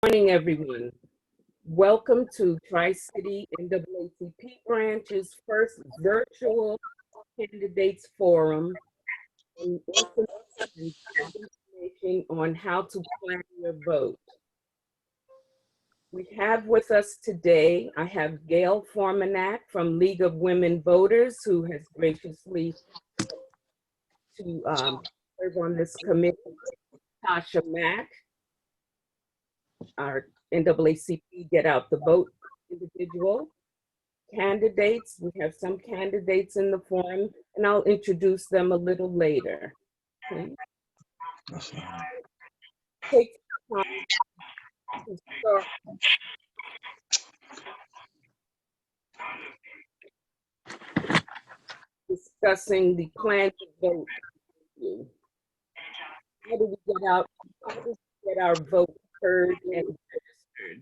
Morning, everyone. Welcome to Tri-City NAACP Branch's first virtual candidates forum and information on how to plan your vote. We have with us today, I have Gail Formanak from League of Women Voters, who has graciously to serve on this committee. Tasha Mack, our NAACP Get Out the Vote individual. Candidates, we have some candidates in the forum, and I'll introduce them a little later. Okay. Take time to start discussing the plan to vote. How do we get our vote heard and registered?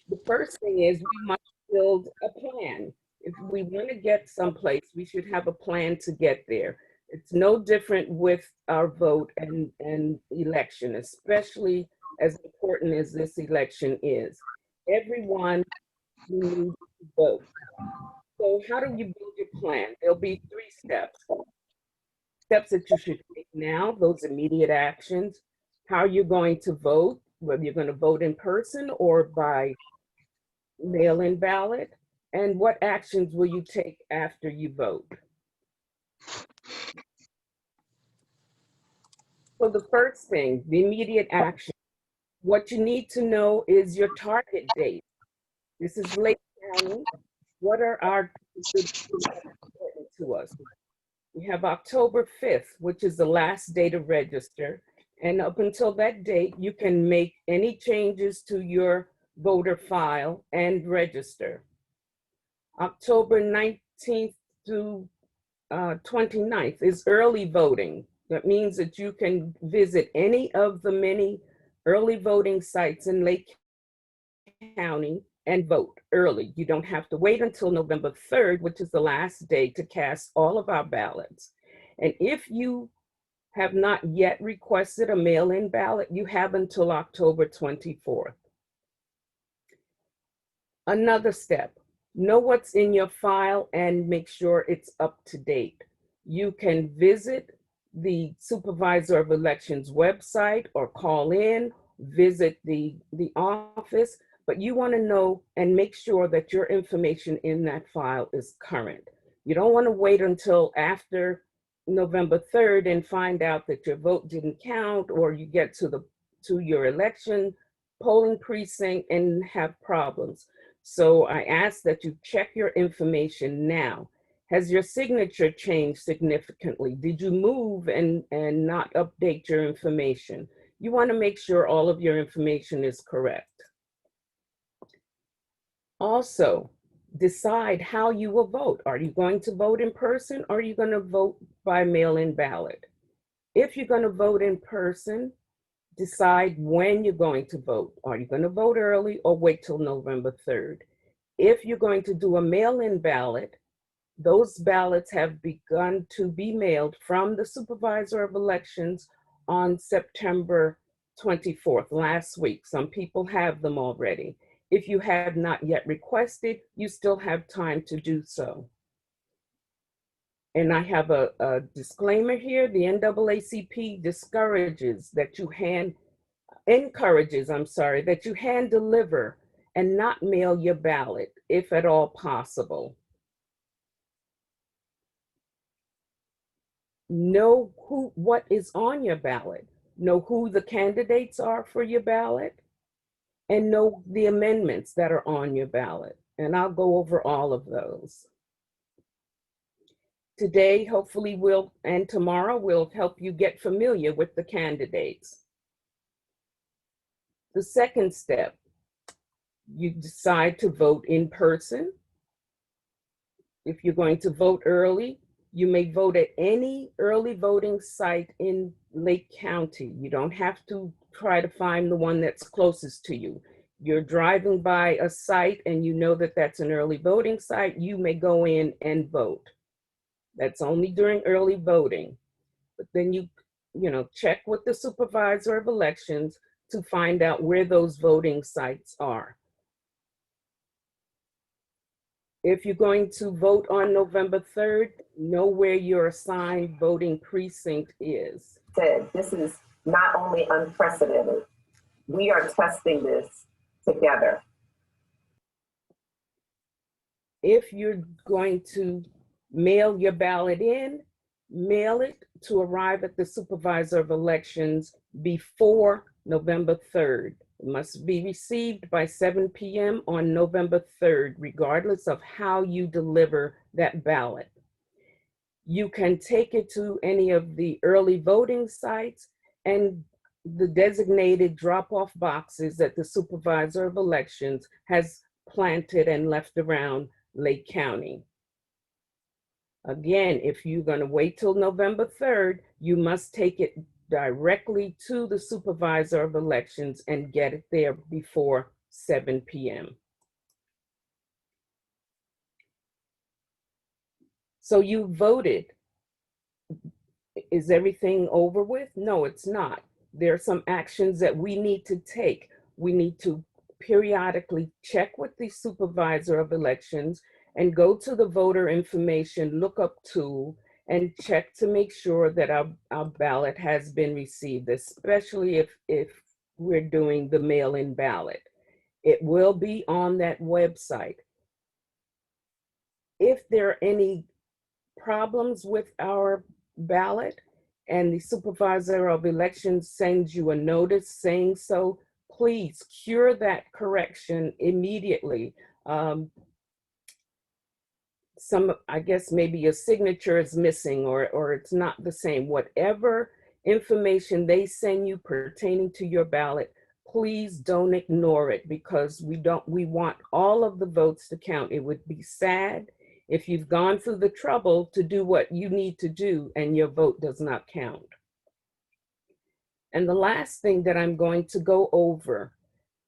The first thing is we must build a plan. If we want to get someplace, we should have a plan to get there. It's no different with our vote and election, especially as important as this election is. Everyone needs to vote. So how do you build your plan? There'll be 3 steps. Steps that you should take now, those immediate actions, how you're going to vote, whether you're going to vote in person or by mail-in ballot, and what actions will you take after you vote. So the first thing, the immediate action, what you need to know is your target date. This is Lake County. What are our important to us? We have October 5th, which is the last day to register. And up until that date, you can make any changes to your voter file and register. October 19th through 29th is early voting. That means that you can visit any of the many early voting sites in Lake County and vote early. You don't have to wait until November 3rd, which is the last day to cast all of our ballots. And if you have not yet requested a mail-in ballot, you have until October 24th. Another step, know what's in your file and make sure it's up to date. You can visit the Supervisor of Elections website or call in, visit the office, but you want to know and make sure that your information in that file is current. You don't want to wait until after November 3rd and find out that your vote didn't count, or you get to your election polling precinct and have problems. So I ask that you check your information now. Has your signature changed significantly? Did you move and not update your information? You want to make sure all of your information is correct. Also, decide how you will vote. Are you going to vote in person, or are you going to vote by mail-in ballot? If you're going to vote in person, decide when you're going to vote. Are you going to vote early or wait till November 3rd? If you're going to do a mail-in ballot, those ballots have begun to be mailed from the Supervisor of Elections on September 24th, last week. Some people have them already. If you have not yet requested, you still have time to do so. And I have a disclaimer here. The NAACP encourages that you hand deliver and not mail your ballot, if at all possible. Know what is on your ballot. Know who the candidates are for your ballot, and know the amendments that are on your ballot. And I'll go over all of those. Today, hopefully and tomorrow, we'll help you get familiar with the candidates. The second step, you decide to vote in person. If you're going to vote early, you may vote at any early voting site in Lake County. You don't have to try to find the one that's closest to you. You're driving by a site and you know that that's an early voting site, you may go in and vote. That's only during early voting. But then you check with the Supervisor of Elections to find out where those voting sites are. If you're going to vote on November 3rd, know where your assigned voting precinct is. This is not only unprecedented, we are testing this together. If you're going to mail your ballot in, mail it to arrive at the Supervisor of Elections before November 3rd. It must be received by 7 p.m. on November 3rd, regardless of how you deliver that ballot. You can take it to any of the early voting sites and the designated drop-off boxes that the Supervisor of Elections has planted and left around Lake County. Again, if you're going to wait till November 3rd, you must take it directly to the Supervisor of Elections and get it there before 7 p.m. So you voted. Is everything over with? No, it's not. There are some actions that we need to take. We need to periodically check with the Supervisor of Elections and go to the voter information lookup tool and check to make sure that our ballot has been received, especially if we're doing the mail-in ballot. It will be on that website. If there are any problems with our ballot and the Supervisor of Elections sends you a notice saying so, please cure that correction immediately. I guess maybe a signature is missing or it's not the same. Whatever information they send you pertaining to your ballot, please don't ignore it, because we want all of the votes to count. It would be sad if you've gone through the trouble to do what you need to do and your vote does not count. And the last thing that I'm going to go over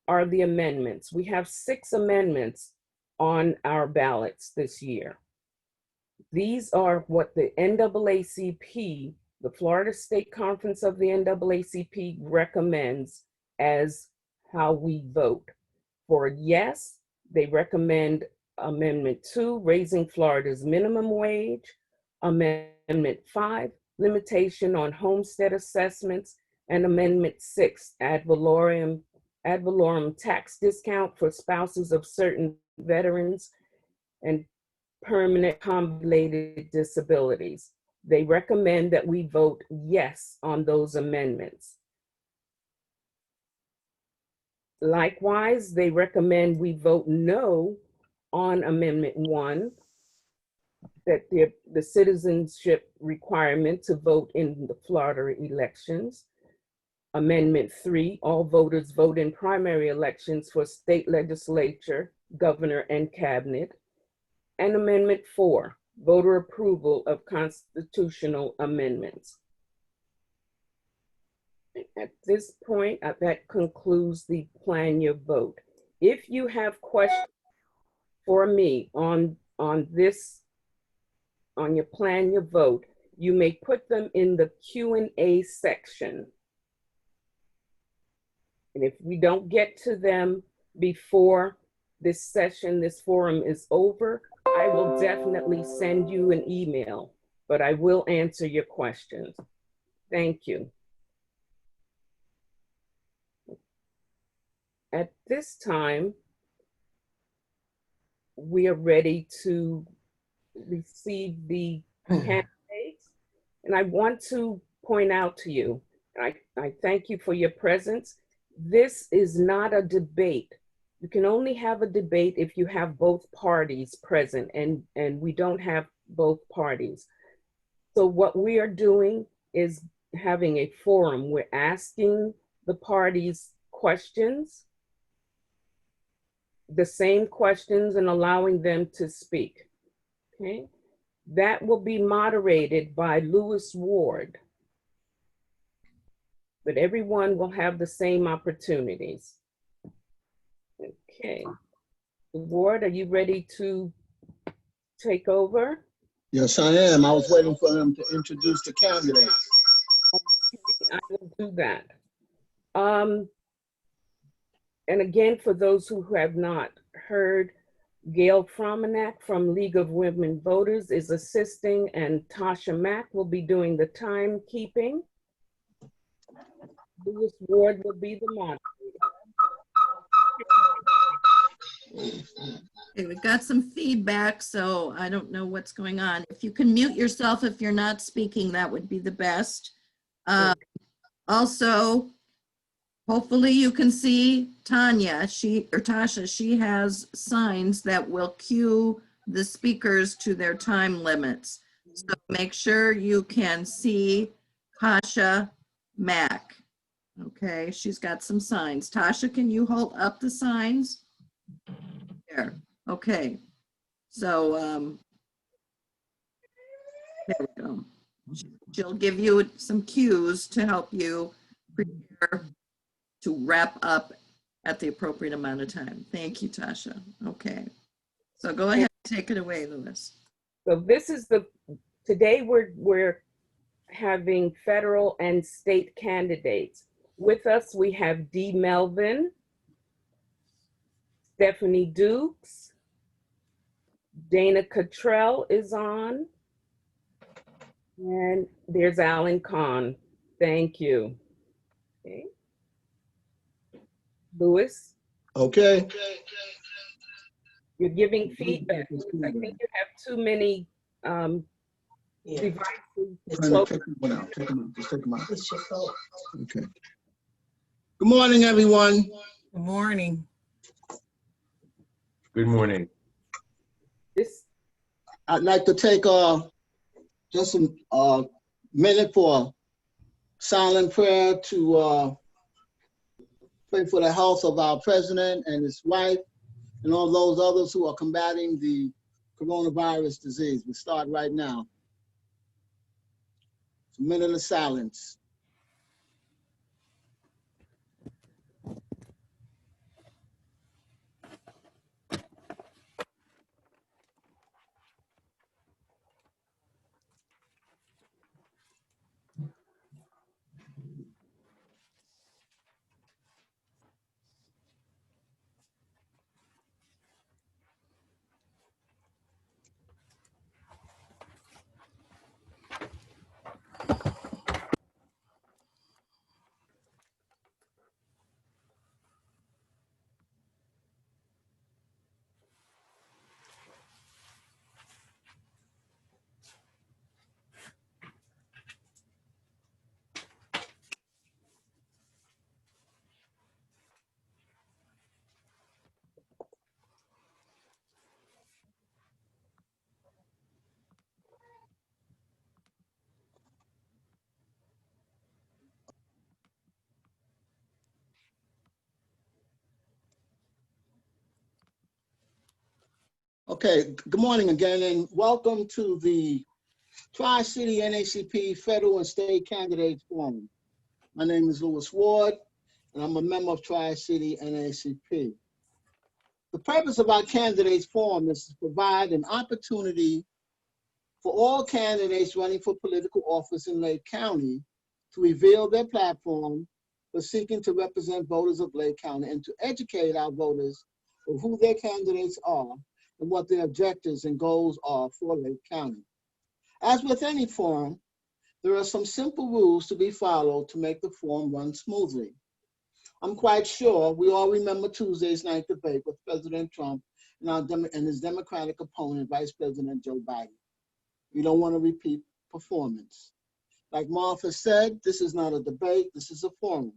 are the amendments. We have 6 amendments on our ballots this year. These are what the NAACP, the Florida State Conference of the NAACP, recommends as how we vote. For yes, they recommend Amendment 2, raising Florida's minimum wage. Amendment 5, limitation on homestead assessments. And Amendment 6, ad valorem tax discount for spouses of certain veterans and permanent combat-related disabilities. They recommend that we vote yes on those amendments. Likewise, they recommend we vote no on Amendment 1, that the citizenship requirement to vote in the Florida elections. Amendment 3, all voters vote in primary elections for state legislature, governor, and cabinet. And Amendment 4, voter approval of constitutional amendments. At this point, that concludes the plan your vote. If you have questions for me on your plan your vote, you may put them in the Q&A section. And if we don't get to them before this session, this forum is over, I will definitely send you an email, but I will answer your questions. Thank you. At this time, we are ready to receive the candidates. And I want to point out to you, I thank you for your presence. This is not a debate. You can only have a debate if you have both parties present, and we don't have both parties. So what we are doing is having a forum. We're asking the parties questions, the same questions, and allowing them to speak, okay? That will be moderated by Lewis Ward, but everyone will have the same opportunities. Okay, Ward, are you ready to take over? Yes, I am. I was waiting for him to introduce the candidates. Okay, I will do that. And again, for those who have not heard, Gail Frominack from League of Women Voters is assisting, and Tasha Mack will be doing the timekeeping. Lewis Ward will be the moderator. Okay, we've got some feedback, so I don't know what's going on. If you can mute yourself if you're not speaking, that would be the best. Also, hopefully you can see Tanya, Tasha, she has signs that will cue the speakers to their time limits. So make sure you can see Tasha Mack. Okay, she's got some signs. Tasha, can you hold up the signs? There, okay. So, there we go. She'll give you some cues to help you prepare to wrap up at the appropriate amount of time. Thank you, Tasha. Okay. So go ahead and take it away, Louis. So this is today we're having federal and state candidates. With us, we have Dee Melvin, Stephanie Dukes, Dana Cottrell is on, and there's Alan Kahn. Thank you. Okay. Louis, Okay. you're giving feedback. I think you have too many devices. Take them out. Take them out. Just take them out. Okay. Good morning, everyone. Good morning. Good morning. I'd like to take just a minute for silent prayer to pray for the health of our president and his wife and all those others who are combating the coronavirus disease. We start right now. It's a minute of silence. Okay, good morning again, and welcome to the Tri-City NAACP Federal and State Candidates Forum. My name is Louis Ward, and I'm a member of Tri-City NAACP. The purpose of our Candidates Forum is to provide an opportunity for all candidates running for political office in Lake County to reveal their platform for seeking to represent voters of Lake County and to educate our voters of who their candidates are and what their objectives and goals are for Lake County. As with any forum, there are some simple rules to be followed to make the forum run smoothly. I'm quite sure we all remember Tuesday's night debate with President Trump and his Democratic opponent, Vice President Joe Biden. We don't want to repeat performance. Like Martha said, this is not a debate, this is a forum.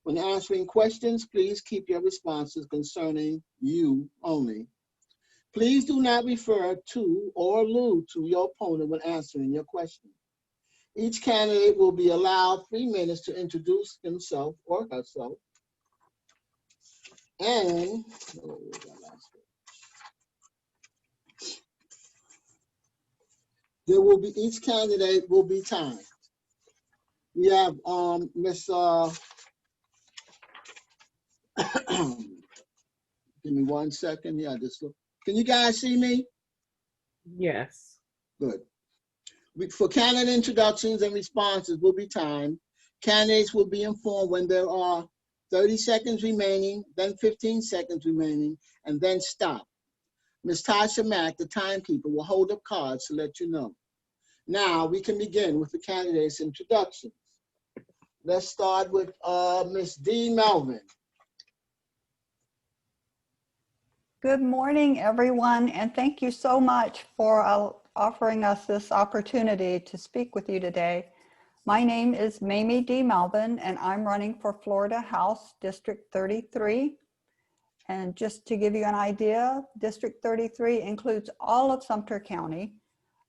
When answering questions, please keep your responses concerning you only. Please do not refer to or allude to your opponent when answering your question. Each candidate will be allowed 3 minutes to introduce himself or herself. And each candidate will be timed. We have Miss give me 1 second. Yeah, just look. Can you guys see me? Yes. Good. For candidate introductions and responses will be timed. Candidates will be informed when there are 30 seconds remaining, then 15 seconds remaining, and then stop. Ms. Tasha Mack, the timekeeper, will hold up cards to let you know. Now we can begin with the candidates' introductions. Let's start with Ms. D. Melvin. Good morning, everyone, and thank you so much for offering us this opportunity to speak with you today. My name is Mamie D. Melvin, and I'm running for Florida House District 33. And just to give you an idea, District 33 includes all of Sumter County,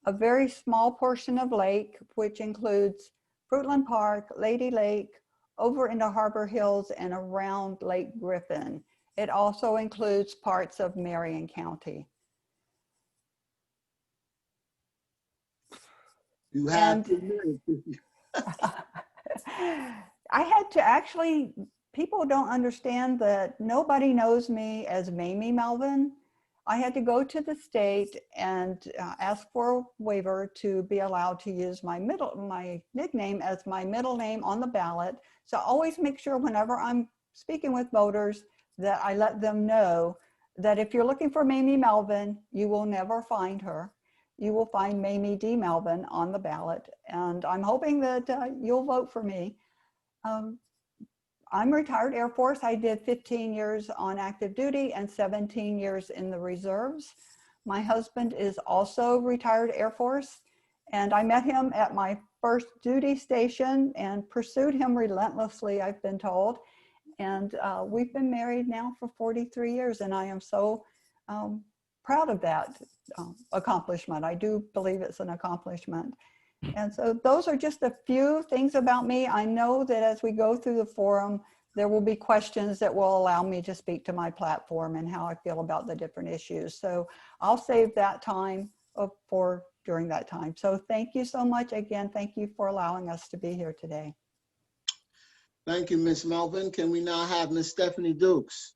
a very small portion of Lake, which includes Fruitland Park, Lady Lake, over into Harbor Hills, and around Lake Griffin. It also includes parts of Marion County. You have 2 minutes. I had to actually, people don't understand that nobody knows me as Mamie Melvin. I had to go to the state and ask for a waiver to be allowed to use my nickname as my middle name on the ballot. So always make sure whenever I'm speaking with voters that I let them know that if you're looking for Mamie Melvin, you will never find her. You will find Mamie D. Melvin on the ballot. And I'm hoping that you'll vote for me. I'm retired Air Force. I did 15 years on active duty and 17 years in the reserves. My husband is also retired Air Force, and I met him at my first duty station and pursued him relentlessly, I've been told. And we've been married now for 43 years, and I am so proud of that accomplishment. I do believe it's an accomplishment. And so those are just a few things about me. I know that as we go through the forum, there will be questions that will allow me to speak to my platform and how I feel about the different issues. So I'll save that time for during that time. So thank you so much. Again, thank you for allowing us to be here today. Thank you, Ms. Melvin. Can we now have Ms. Stephanie Dukes?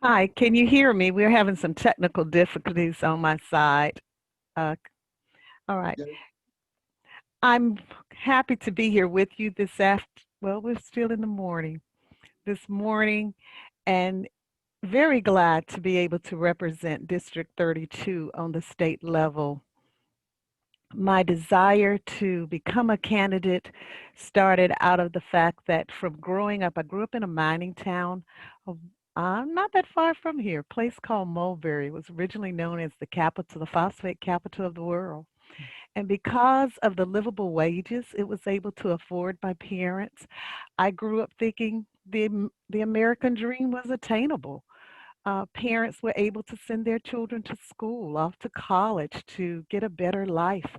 Hi, can you hear me? We're having some technical difficulties on my side. All right. Yes. I'm happy to be here with you this well, we're still in the morning, this morning, and very glad to be able to represent District 32 on the state level. My desire to become a candidate started out of the fact that from growing up, I grew up in a mining town. Not that far from here, a place called Mulberry. It was originally known as the capital, the phosphate capital of the world. And because of the livable wages it was able to afford my parents, I grew up thinking the American dream was attainable. Parents were able to send their children to school, off to college to get a better life.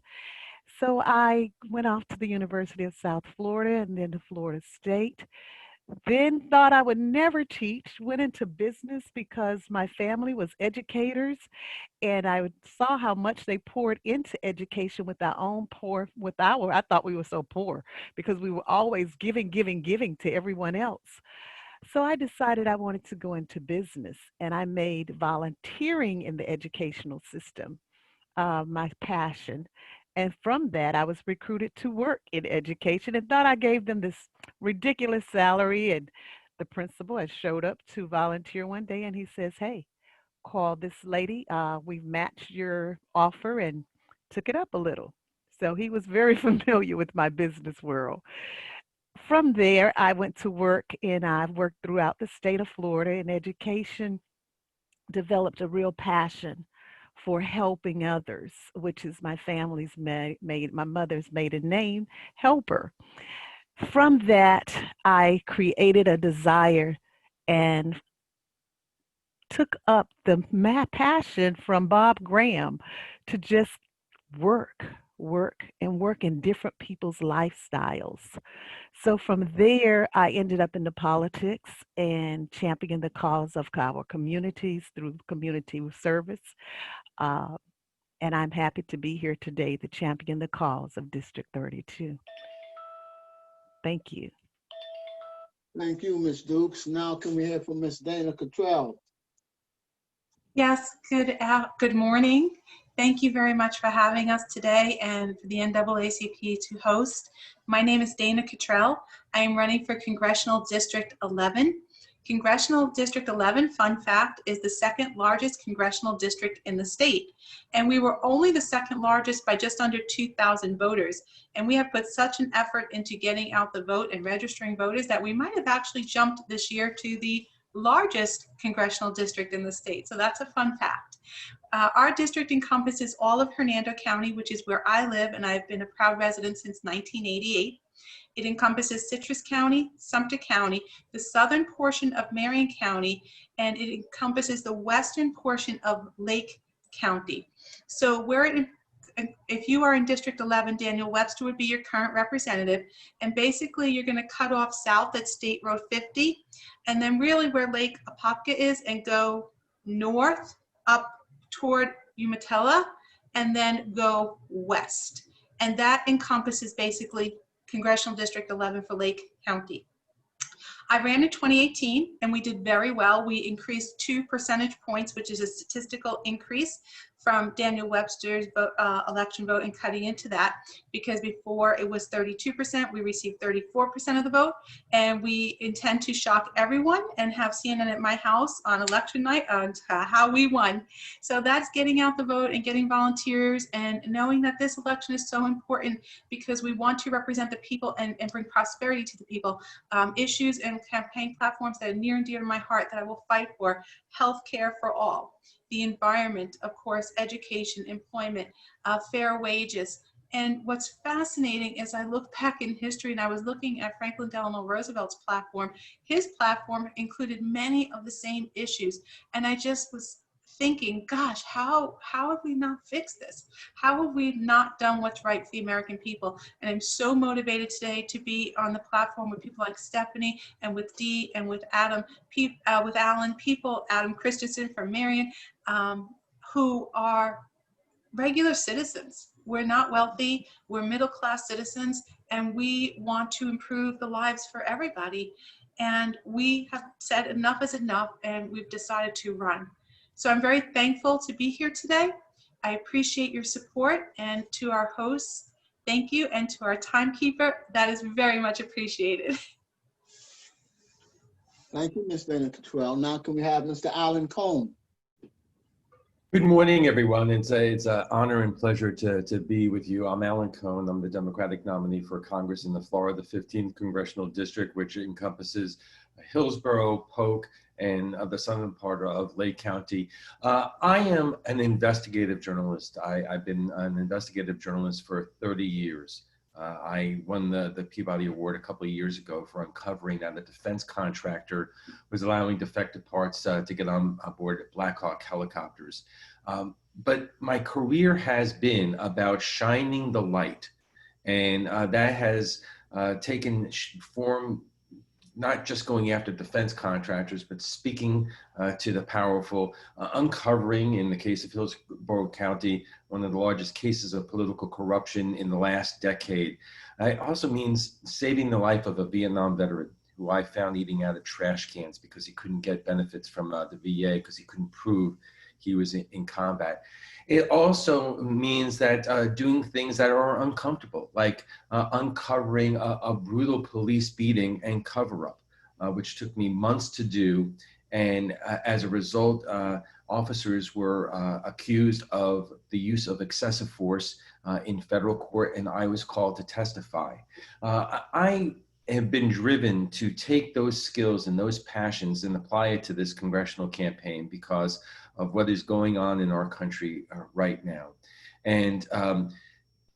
So I went off to the University of South Florida and then to Florida State. Then thought I would never teach, went into business because my family was educators and I saw how much they poured into education with our own I thought we were so poor because we were always giving to everyone else. So I decided I wanted to go into business, and I made volunteering in the educational system my passion. And from that, I was recruited to work in education and thought I gave them this ridiculous salary. And the principal had showed up to volunteer one day and he says, "Hey, call this lady. We've matched your offer," and took it up a little. So he was very familiar with my business world. From there, I went to work and I've worked throughout the state of Florida in education, developed a real passion for helping others, which is my family's my mother's maiden name, Helper. From that, I created a desire and took up the passion from Bob Graham to just work, work in different people's lifestyles. So from there, I ended up into politics and championing the cause of our communities through community service. And I'm happy to be here today to champion the cause of District 32. Thank you. Thank you, Ms. Dukes. Now can we hear from Ms. Dana Cottrell? Yes, good morning. Thank you very much for having us today and for the NAACP to host. My name is Dana Cottrell. I am running for Congressional District 11. Congressional District 11, fun fact, is the second largest congressional district in the state. And we were only the second largest by just under 2,000 voters. And we have put such an effort into getting out the vote and registering voters that we might have actually jumped this year to the largest congressional district in the state. So that's a fun fact. Our district encompasses all of Hernando County, which is where I live, and I've been a proud resident since 1988. It encompasses Citrus County, Sumter County, the southern portion of Marion County, and it encompasses the western portion of Lake County. So if you are in District 11, Daniel Webster would be your current representative, and basically you're going to cut off south at State Road 50, and then really where Lake Apopka is, and go north up toward Umatilla, and then go west. And that encompasses basically Congressional District 11 for Lake County. I ran in 2018 and we did very well. We increased 2 percentage points, which is a statistical increase from Daniel Webster's election vote, and cutting into that, because before it was 32%, we received 34% of the vote, and we intend to shock everyone and have CNN at my house on election night on how we won. So that's getting out the vote and getting volunteers and knowing that this election is so important because we want to represent the people and bring prosperity to the people. Issues and campaign platforms that are near and dear to my heart that I will fight for: healthcare for all, the environment, of course, education, employment, fair wages. And what's fascinating is I look back in history, and I was looking at Franklin Delano Roosevelt's platform. His platform included many of the same issues. And I just was thinking, gosh, how have we not fixed this? How have we not done what's right for the American people? And I'm so motivated today to be on the platform with people like Stephanie and with Dee and with Adam, with Alan, Adam Christensen from Marion, who are regular citizens. We're not wealthy, we're middle-class citizens, and we want to improve the lives for everybody. And we have said enough is enough, and we've decided to run. So I'm very thankful to be here today. I appreciate your support, and to our hosts, thank you, and to our timekeeper, that is very much appreciated. Thank you, Ms. Dana Cottrell. Now can we have Mr. Alan Cohn? Good morning, everyone. It's an honor and pleasure to be with you. I'm Alan Cohn. I'm the Democratic nominee for Congress in the Florida 15th Congressional District, which encompasses Hillsborough, Polk, and the southern part of Lake County. I am an investigative journalist. I've been an investigative journalist for 30 years. I won the Peabody Award a couple of years ago for uncovering that a defense contractor was allowing defective parts to get on board Black Hawk helicopters. But my career has been about shining the light, and that has taken form, not just going after defense contractors, but speaking to the powerful, uncovering, in the case of Hillsborough County, one of the largest cases of political corruption in the last decade. It also means saving the life of a Vietnam veteran who I found eating out of trash cans because he couldn't get benefits from the VA because he couldn't prove he was in combat. It also means that doing things that are uncomfortable, like uncovering a brutal police beating and cover-up, which took me months to do. And as a result, officers were accused of the use of excessive force in federal court, and I was called to testify. I have been driven to take those skills and those passions and apply it to this congressional campaign because of what is going on in our country right now. And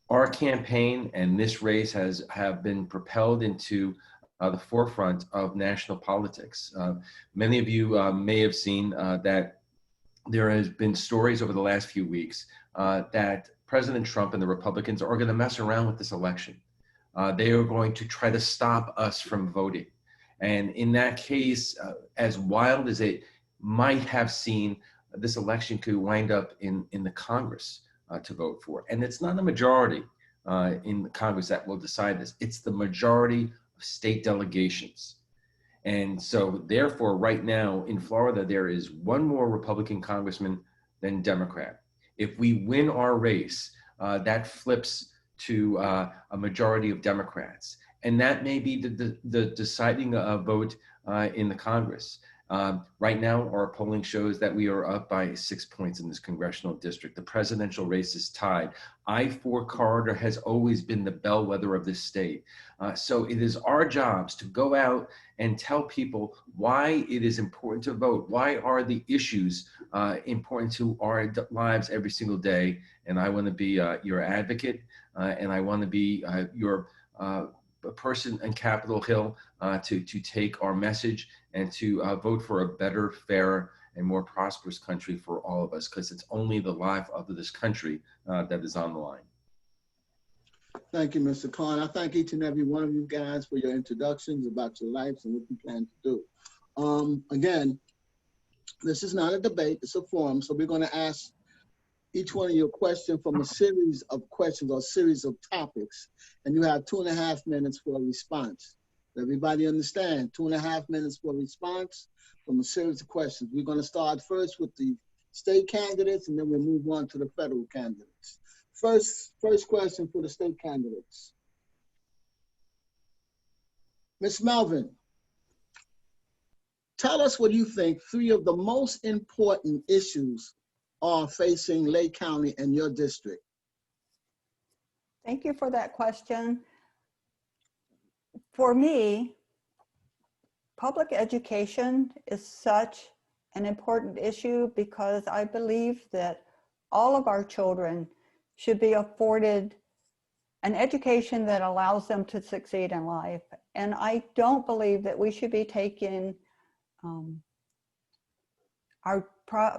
our campaign and this race have been propelled into the forefront of national politics. Many of you may have seen that there has been stories over the last few weeks that President Trump and the Republicans are going to mess around with this election. They are going to try to stop us from voting. And in that case, as wild as it might have seemed, this election could wind up in the Congress to vote for. And it's not a majority in the Congress that will decide this. It's the majority of state delegations. And so therefore, right now in Florida, there is one more Republican congressman than Democrat. If we win our race, that flips to a majority of Democrats. And that may be the deciding vote in the Congress. Right now, our polling shows that we are up by 6 points in this congressional district. The presidential race is tied. I-4 corridor has always been the bellwether of this state. So it is our jobs to go out and tell people why it is important to vote. Why are the issues important to our lives every single day? And I want to be your advocate, and I want to be your person in Capitol Hill to take our message and to vote for a better, fairer, and more prosperous country for all of us, because it's only the life of this country that is on the line. Thank you, Mr. Khan. I thank each and every one of you guys for your introductions about your lives and what you plan to do. Again, this is not a debate, it's a forum, so we're going to ask each one of your questions from a series of questions or series of topics, and you have 2.5 minutes for a response. Everybody understand? 2.5 minutes for a response from a series of questions. We're going to start first with the state candidates, and then we'll move on to the federal candidates. First question for the state candidates. Ms. Melvin, tell us what you think 3 of the most important issues are facing Lake County and your district. Thank you for that question. For me, public education is such an important issue because I believe that all of our children should be afforded an education that allows them to succeed in life. And I don't believe that we should be taking our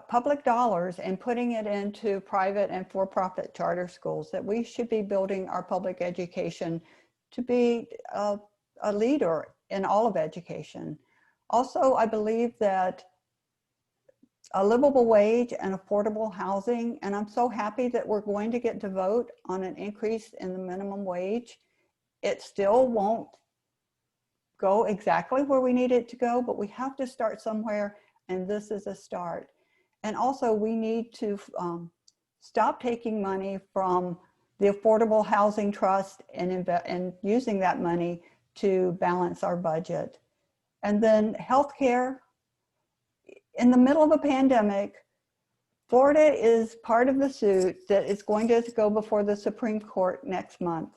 public dollars and putting it into private and for-profit charter schools, that we should be building our public education to be a leader in all of education. Also, I believe that a livable wage and affordable housing, and I'm so happy that we're going to get to vote on an increase in the minimum wage. It still won't go exactly where we need it to go, but we have to start somewhere, and this is a start. And also we need to stop taking money from the Affordable Housing Trust and using that money to balance our budget. And then healthcare. In the middle of a pandemic, Florida is part of the suit that is going to go before the Supreme Court next month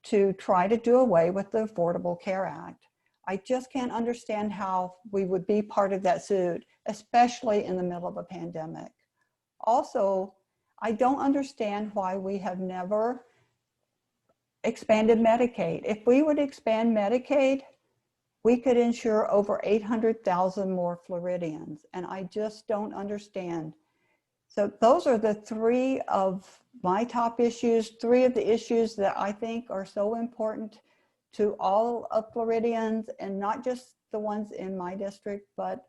to try to do away with the Affordable Care Act. I just can't understand how we would be part of that suit, especially in the middle of a pandemic. Also, I don't understand why we have never expanded Medicaid. If we would expand Medicaid, we could insure over 800,000 more Floridians, and I just don't understand. So those are the 3 of my top issues, 3 of the issues that I think are so important to all of Floridians, and not just the ones in my district, but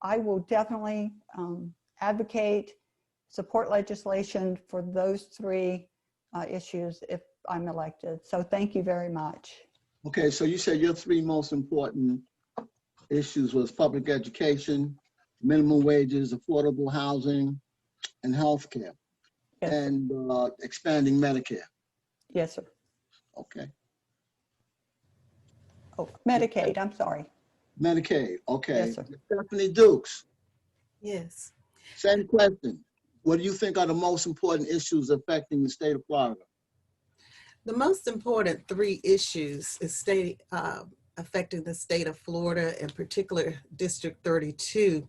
I will definitely advocate, support legislation for those 3 issues if I'm elected. So thank you very much. Okay, so you said your 3 most important issues was public education, minimum wages, affordable housing, and healthcare, Yes. and expanding Medicare. Yes, sir. Okay. Oh, Medicaid, I'm sorry. Medicaid, okay. Yes, sir. Stephanie Dukes, Yes. same question. What do you think are the most important issues affecting the state of Florida? The most important 3 issues is affecting the state of Florida, in particular District 32.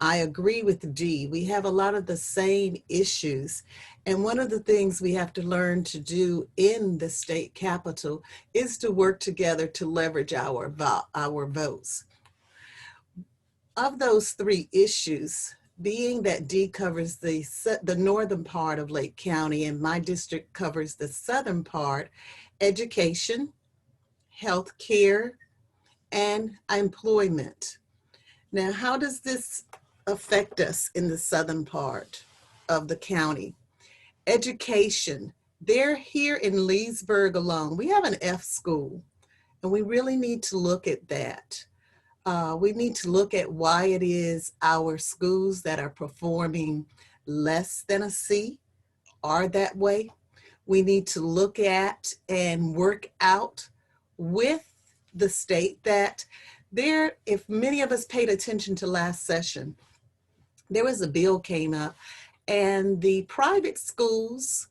I agree with D. We have a lot of the same issues. And one of the things we have to learn to do in the state capitol is to work together to leverage our votes. Of those 3 issues, being that D covers the northern part of Lake County and my district covers the southern part, education, health care, and employment. Now, how does this affect us in the southern part of the county? Education. They're here in Leesburg alone. We have an F school, and we really need to look at that. We need to look at why it is our schools that are performing less than a C are that way. We need to look at and work out with the state that there, if many of us paid attention to last session, there was a bill came up and the private schools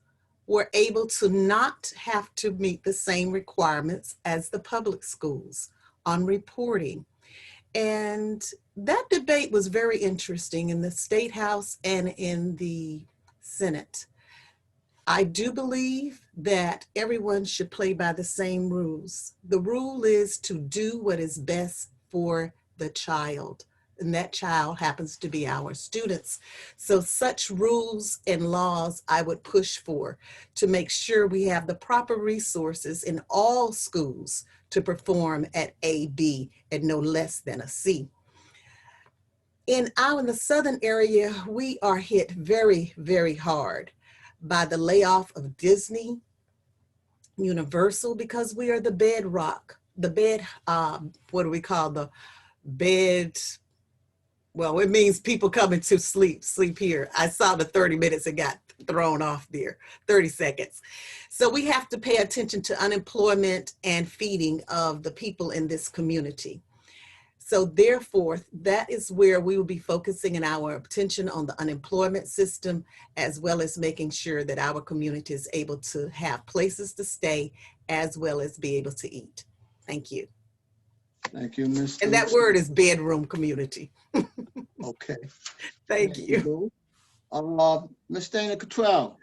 were able to not have to meet the same requirements as the public schools on reporting. And that debate was very interesting in the State House and in the Senate. I do believe that everyone should play by the same rules. The rule is to do what is best for the child, and that child happens to be our students. So such rules and laws I would push for to make sure we have the proper resources in all schools to perform at A, B, and no less than a C. In the southern area, we are hit very, very hard by the layoff of Disney, Universal, because we are the bedrock, the bed, what do we call the bed? Well, it means people coming to sleep here. I saw the 30 minutes and got thrown off there, 30 seconds. So we have to pay attention to unemployment and feeding of the people in this community. So therefore, that is where we will be focusing in our attention on the unemployment system, as well as making sure that our community is able to have places to stay, as well as be able to eat. Thank you. Thank you, Ms. And that word is bedroom community. Okay. Thank you. Ms. Dana Cottrell,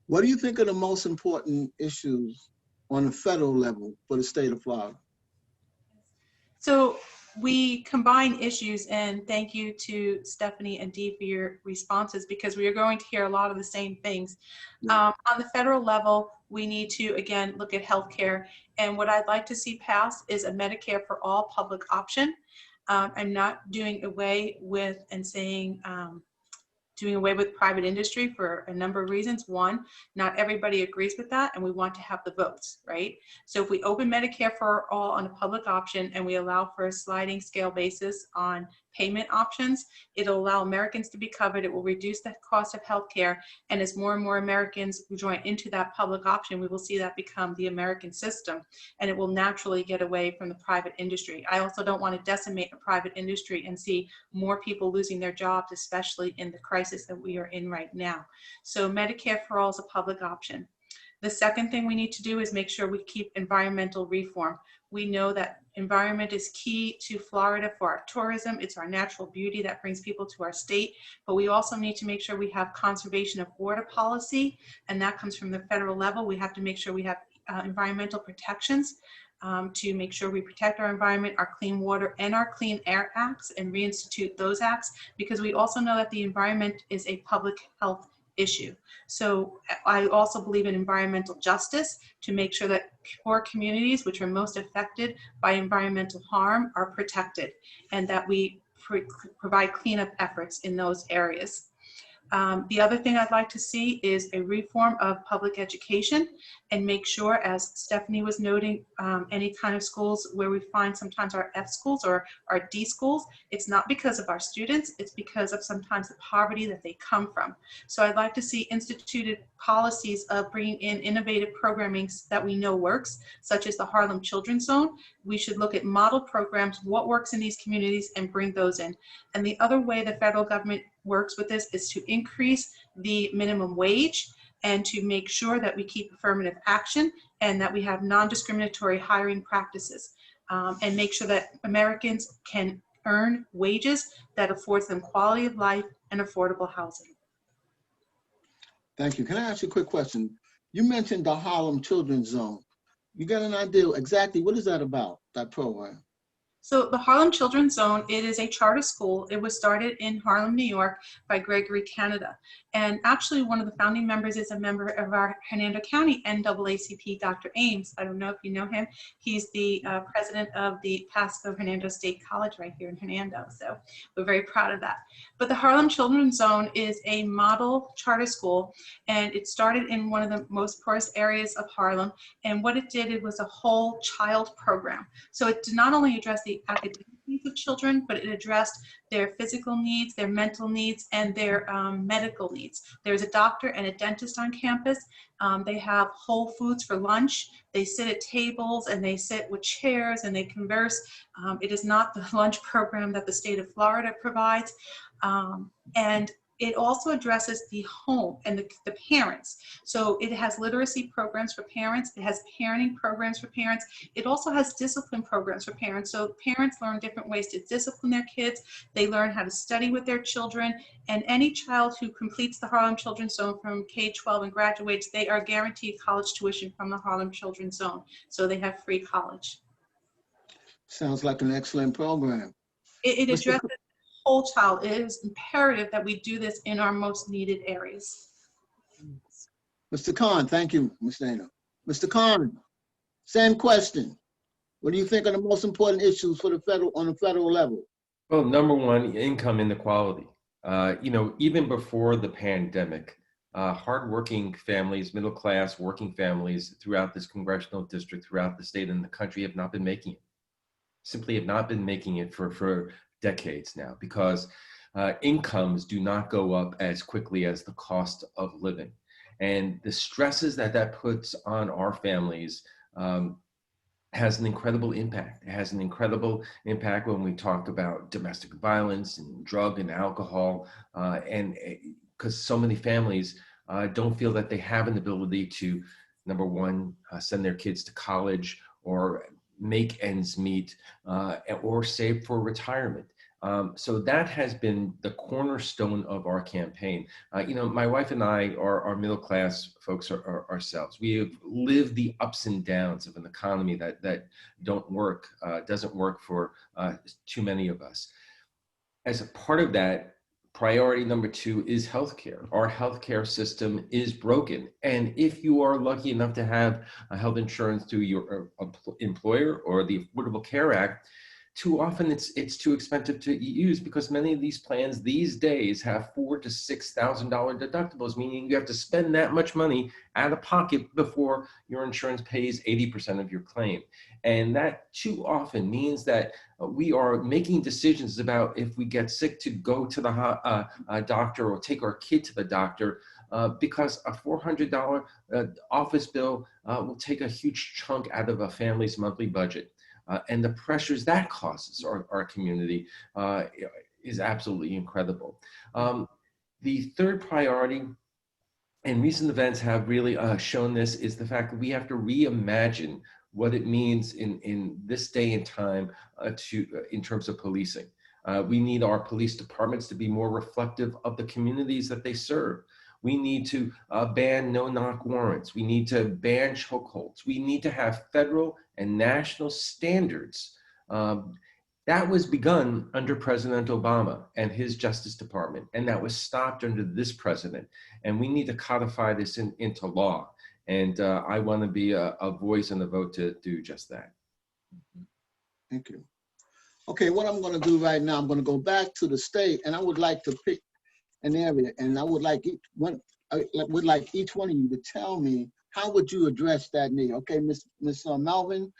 what do you think are the most important issues on the federal level for the state of Florida? So we combine issues, and thank you to Stephanie and Dee for your responses, because we are going to hear a lot of the same things. On the federal level, we need to, again, look at healthcare. And what I'd like to see passed is a Medicare for all public option. I'm not doing away with and saying, doing away with private industry for a number of reasons. One, not everybody agrees with that, and we want to have the votes, right? So if we open Medicare for all on a public option and we allow for a sliding scale basis on payment options, it'll allow Americans to be covered. It will reduce the cost of healthcare. And as more and more Americans join into that public option, we will see that become the American system, and it will naturally get away from the private industry. I also don't want to decimate the private industry and see more people losing their jobs, especially in the crisis that we are in right now. So Medicare for all is a public option. The second thing we need to do is make sure we keep environmental reform. We know that environment is key to Florida for our tourism. It's our natural beauty that brings people to our state, but we also need to make sure we have conservation of water policy, and that comes from the federal level. We have to make sure we have environmental protections to make sure we protect our environment, our Clean Water and our Clean Air Acts, and reinstitute those acts, because we also know that the environment is a public health issue. So I also believe in environmental justice to make sure that poor communities, which are most affected by environmental harm, are protected, and that we provide cleanup efforts in those areas. The other thing I'd like to see is a reform of public education, and make sure, as Stephanie was noting, any kind of schools where we find sometimes our F schools or our D schools, it's not because of our students, it's because of sometimes the poverty that they come from. So I'd like to see instituted policies of bringing in innovative programming that we know works, such as the Harlem Children's Zone. We should look at model programs, what works in these communities, and bring those in. And the other way the federal government works with this is to increase the minimum wage, and to make sure that we keep affirmative action, and that we have non-discriminatory hiring practices, and make sure that Americans can earn wages that affords them quality of life and affordable housing. Thank you. Can I ask you a quick question? You mentioned the Harlem Children's Zone. You got an idea exactly what is that about, that program? So the Harlem Children's Zone, it is a charter school. It was started in Harlem, New York by Gregory Canada. And actually one of the founding members is a member of our Hernando County NAACP, Dr. Ames. I don't know if you know him. He's the president of the Pasco Hernando State College right here in Hernando. So we're very proud of that. But the Harlem Children's Zone is a model charter school, and it started in one of the most poorest areas of Harlem. And what it did, it was a whole child program. So it did not only address the the academic needs of children, but it addressed their physical needs, their mental needs, and their medical needs. There's a doctor and a dentist on campus. They have Whole Foods for lunch. They sit at tables and they sit with chairs and they converse. It is not the lunch program that the state of Florida provides. And it also addresses the home and the parents. So it has literacy programs for parents. It has parenting programs for parents. It also has discipline programs for parents. So parents learn different ways to discipline their kids. They learn how to study with their children. And any child who completes the Harlem Children's Zone from K-12 and graduates, they are guaranteed college tuition from the Harlem Children's Zone. So they have free college. Sounds like an excellent program. It addresses whole child. It is imperative that we do this in our most needed areas. Mr. Khan, thank you, Ms. Dana. Mr. Khan, same question. What do you think are the most important issues for on the federal level? Well, number one, income inequality. Even before the pandemic, hardworking families, middle class working families throughout this congressional district, throughout the state and the country have not been making it. Simply have not been making it for decades now, because incomes do not go up as quickly as the cost of living. And the stresses that puts on our families has an incredible impact. It has an incredible impact when we talk about domestic violence and drug and alcohol, and because so many families don't feel that they have an ability to, number one, send their kids to college or make ends meet or save for retirement. So that has been the cornerstone of our campaign. My wife and I are middle class folks ourselves. We have lived the ups and downs of an economy that doesn't work for too many of us. As a part of that, priority number two is healthcare. Our healthcare system is broken. And if you are lucky enough to have a health insurance through your employer or the Affordable Care Act, too often it's too expensive to use, because many of these plans these days have $4,000 to $6,000 deductibles, meaning you have to spend that much money out of pocket before your insurance pays 80% of your claim. And that too often means that we are making decisions about if we get sick to go to the doctor or take our kid to the doctor, because a $400 office bill will take a huge chunk out of a family's monthly budget. And the pressures that causes our community is absolutely incredible. The third priority, and recent events have really shown this, is the fact that we have to reimagine what it means in this day and time in terms of policing. We need our police departments to be more reflective of the communities that they serve. We need to ban no-knock warrants. We need to ban chokeholds. We need to have federal and national standards. That was begun under President Obama and his Justice Department, and that was stopped under this president. And we need to codify this into law. And I want to be a voice and a vote to do just that. Thank you. Okay, what I'm going to do right now, I'm going to go back to the state, and I would like to pick an area, and I would like each one of you to tell me, how would you address that need? Okay, Ms. Melvin,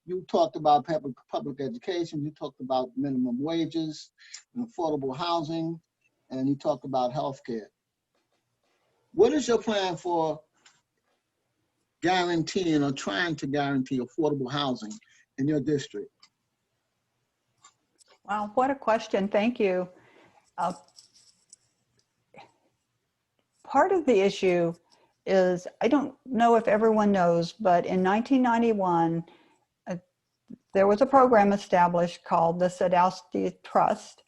you talked about public education, you talked about minimum wages and affordable housing, and you talked about healthcare. What is your plan for guaranteeing or trying to guarantee affordable housing in your district? Wow, what a question. Thank you. Part of the issue is, I don't know if everyone knows, but in 1991, there was a program established called the Sadowski Trust,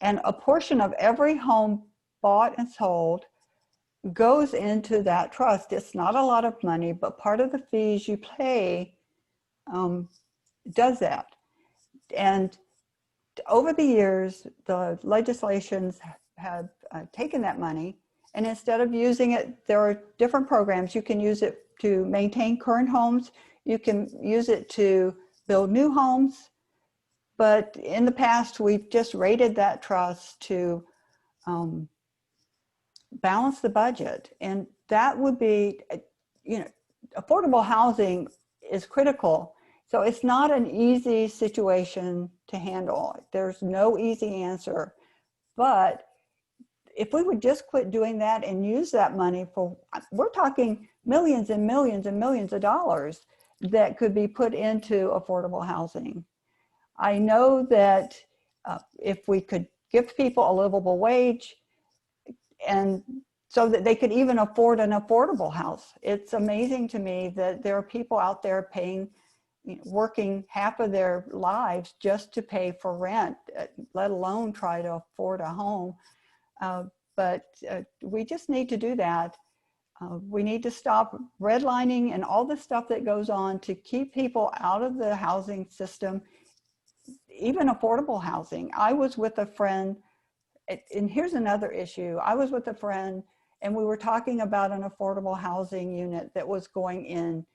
and a portion of every home bought and sold goes into that trust. It's not a lot of money, but part of the fees you pay does that. And over the years, the legislations have taken that money, and instead of using it, there are different programs. You can use it to maintain current homes. You can use it to build new homes. But in the past, we've just rated that trust to balance the budget. And that would be, affordable housing is critical. So it's not an easy situation to handle. There's no easy answer. But if we would just quit doing that and use that money for, we're talking millions and millions and millions of dollars that could be put into affordable housing. I know that if we could give people a livable wage, and so that they could even afford an affordable house. It's amazing to me that there are people out there paying, working half of their lives just to pay for rent, let alone try to afford a home. But we just need to do that. We need to stop redlining and all the stuff that goes on to keep people out of the housing system, even affordable housing. I was with a friend, and here's another issue. I was with a friend and we were talking about an affordable housing unit that was going in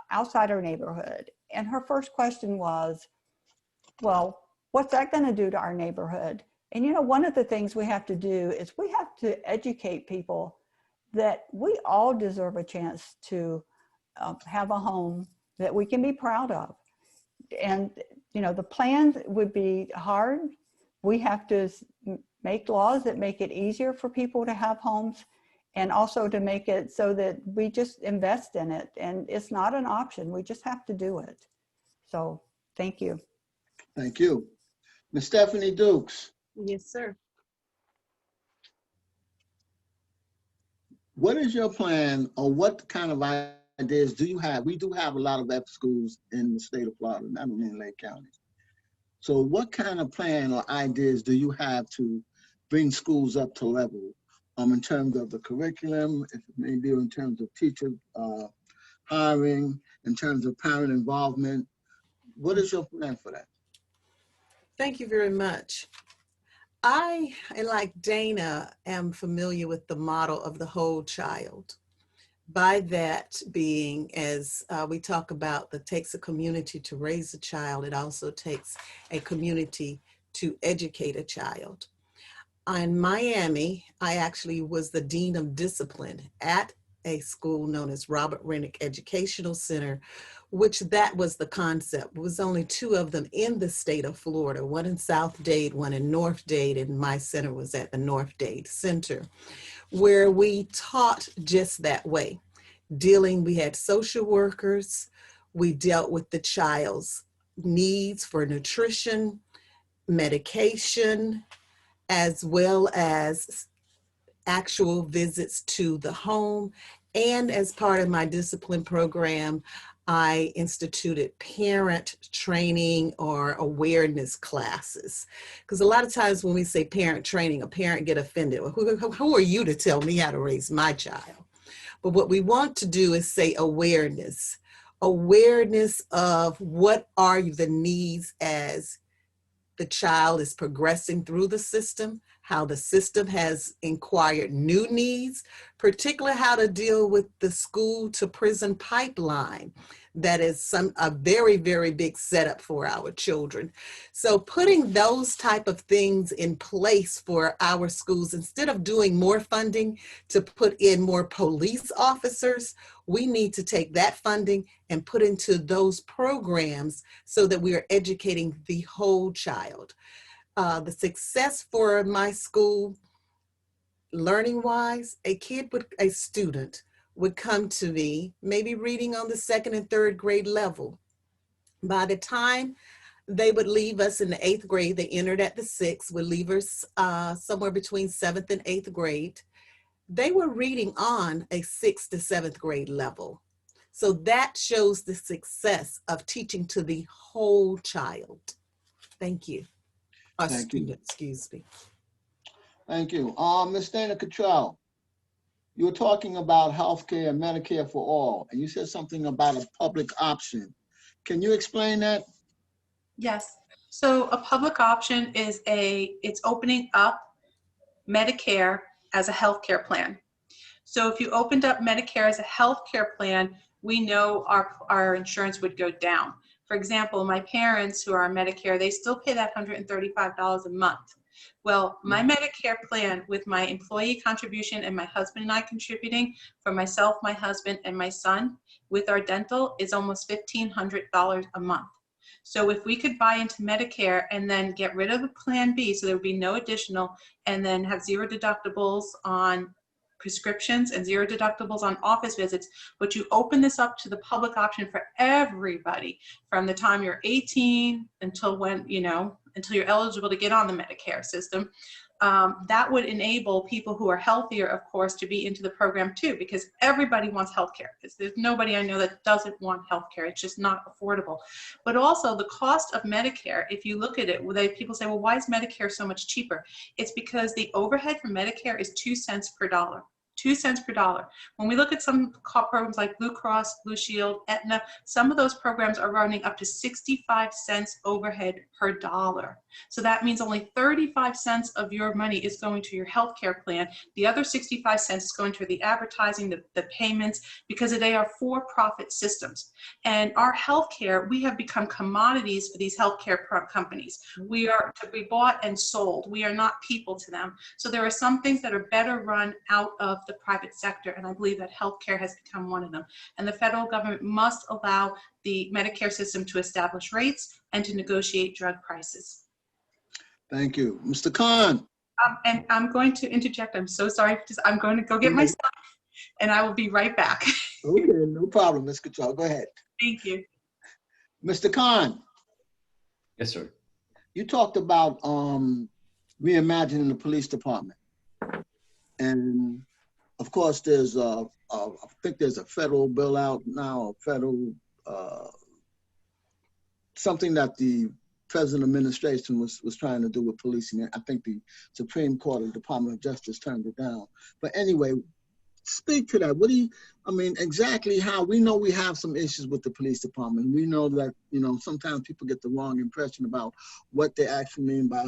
outside our neighborhood. And her first question was, well, what's that going to do to our neighborhood? And one of the things we have to do is we have to educate people that we all deserve a chance to have a home that we can be proud of. And, the plan would be hard. We have to make laws that make it easier for people to have homes, and also to make it so that we just invest in it. And it's not an option. We just have to do it. So thank you. Thank you. Ms. Stephanie Dukes, Yes, sir. what is your plan, or what kind of ideas do you have? We do have a lot of F schools in the state of Florida, not only in Lake County. So what kind of plan or ideas do you have to bring schools up to level in terms of the curriculum, if it may be in terms of teacher hiring, in terms of parent involvement? What is your plan for that? Thank you very much. I, like Dana, am familiar with the model of the whole child. By that being, as we talk about, that takes a community to raise a child, it also takes a community to educate a child. In Miami, I actually was the Dean of Discipline at a school known as Robert Rennick Educational Center, which that was the concept. It was only 2 of them in the state of Florida, one in South Dade, one in North Dade, and my center was at the North Dade Center, where we taught just that way. We had social workers, we dealt with the child's needs for nutrition, medication, as well as actual visits to the home. And as part of my discipline program, I instituted parent training or awareness classes. Because a lot of times when we say parent training, a parent get offended. Well, who are you to tell me how to raise my child? But what we want to do is say awareness. Awareness of what are the needs as the child is progressing through the system, how the system has inquired new needs, particularly how to deal with the school to prison pipeline. That is a very, very big setup for our children. So putting those type of things in place for our schools, instead of doing more funding to put in more police officers, we need to take that funding and put into those programs so that we are educating the whole child. The success for my school, learning-wise, a student would come to me, maybe reading on the 2nd and 3rd grade level. By the time they would leave us in the 8th grade, they entered at the 6th, would leave us somewhere between 7th and 8th grade. They were reading on a 6th to 7th grade level. So that shows the success of teaching to the whole child. Thank you. Thank you. Excuse me. Thank you. Ms. Dana Cottrell, you were talking about healthcare and Medicare for all, and you said something about a public option. Can you explain that? Yes. So a public option is it's opening up Medicare as a healthcare plan. So if you opened up Medicare as a healthcare plan, we know our insurance would go down. For example, my parents who are on Medicare, they still pay that $135 a month. Well, my Medicare plan with my employee contribution and my husband and I contributing for myself, my husband, and my son with our dental is almost $1,500 a month. So if we could buy into Medicare and then get rid of the Plan B, so there would be no additional, and then have zero deductibles on prescriptions and zero deductibles on office visits, but you open this up to the public option for everybody from the time you're 18 until when, you know, until you're eligible to get on the Medicare system. That would enable people who are healthier, of course, to be into the program too, because everybody wants healthcare. There's nobody I know that doesn't want healthcare. It's just not affordable. But also the cost of Medicare, if you look at it, people say, well, why is Medicare so much cheaper? It's because the overhead for Medicare is 2 cents per dollar. 2 cents per dollar. When we look at some programs like Blue Cross, Blue Shield, Aetna, some of those programs are running up to 65 cents overhead per dollar. So that means only 35 cents of your money is going to your healthcare plan. The other 65 cents is going to the advertising, the payments, because they are for-profit systems. And our healthcare, we have become commodities for these healthcare companies. We are to be bought and sold. We are not people to them. So there are some things that are better run out of the private sector, and I believe that healthcare has become one of them. And the federal government must allow the Medicare system to establish rates and to negotiate drug prices. Thank you. Mr. Khan. And I'm going to interject. I'm so sorry. I'm going to go get my son, and I will be right back. Okay, no problem, Ms. Cottrell. Go ahead. Thank you. Mr. Khan. Yes, sir. You talked about reimagining the police department. And of course, there's I think there's a federal bill out now, a federal, something that the present administration was trying to do with policing. I think the Supreme Court of the Department of Justice turned it down. But anyway, speak to that. What do you, I mean, exactly how, we know we have some issues with the police department. We know that, you know, sometimes people get the wrong impression about what they actually mean by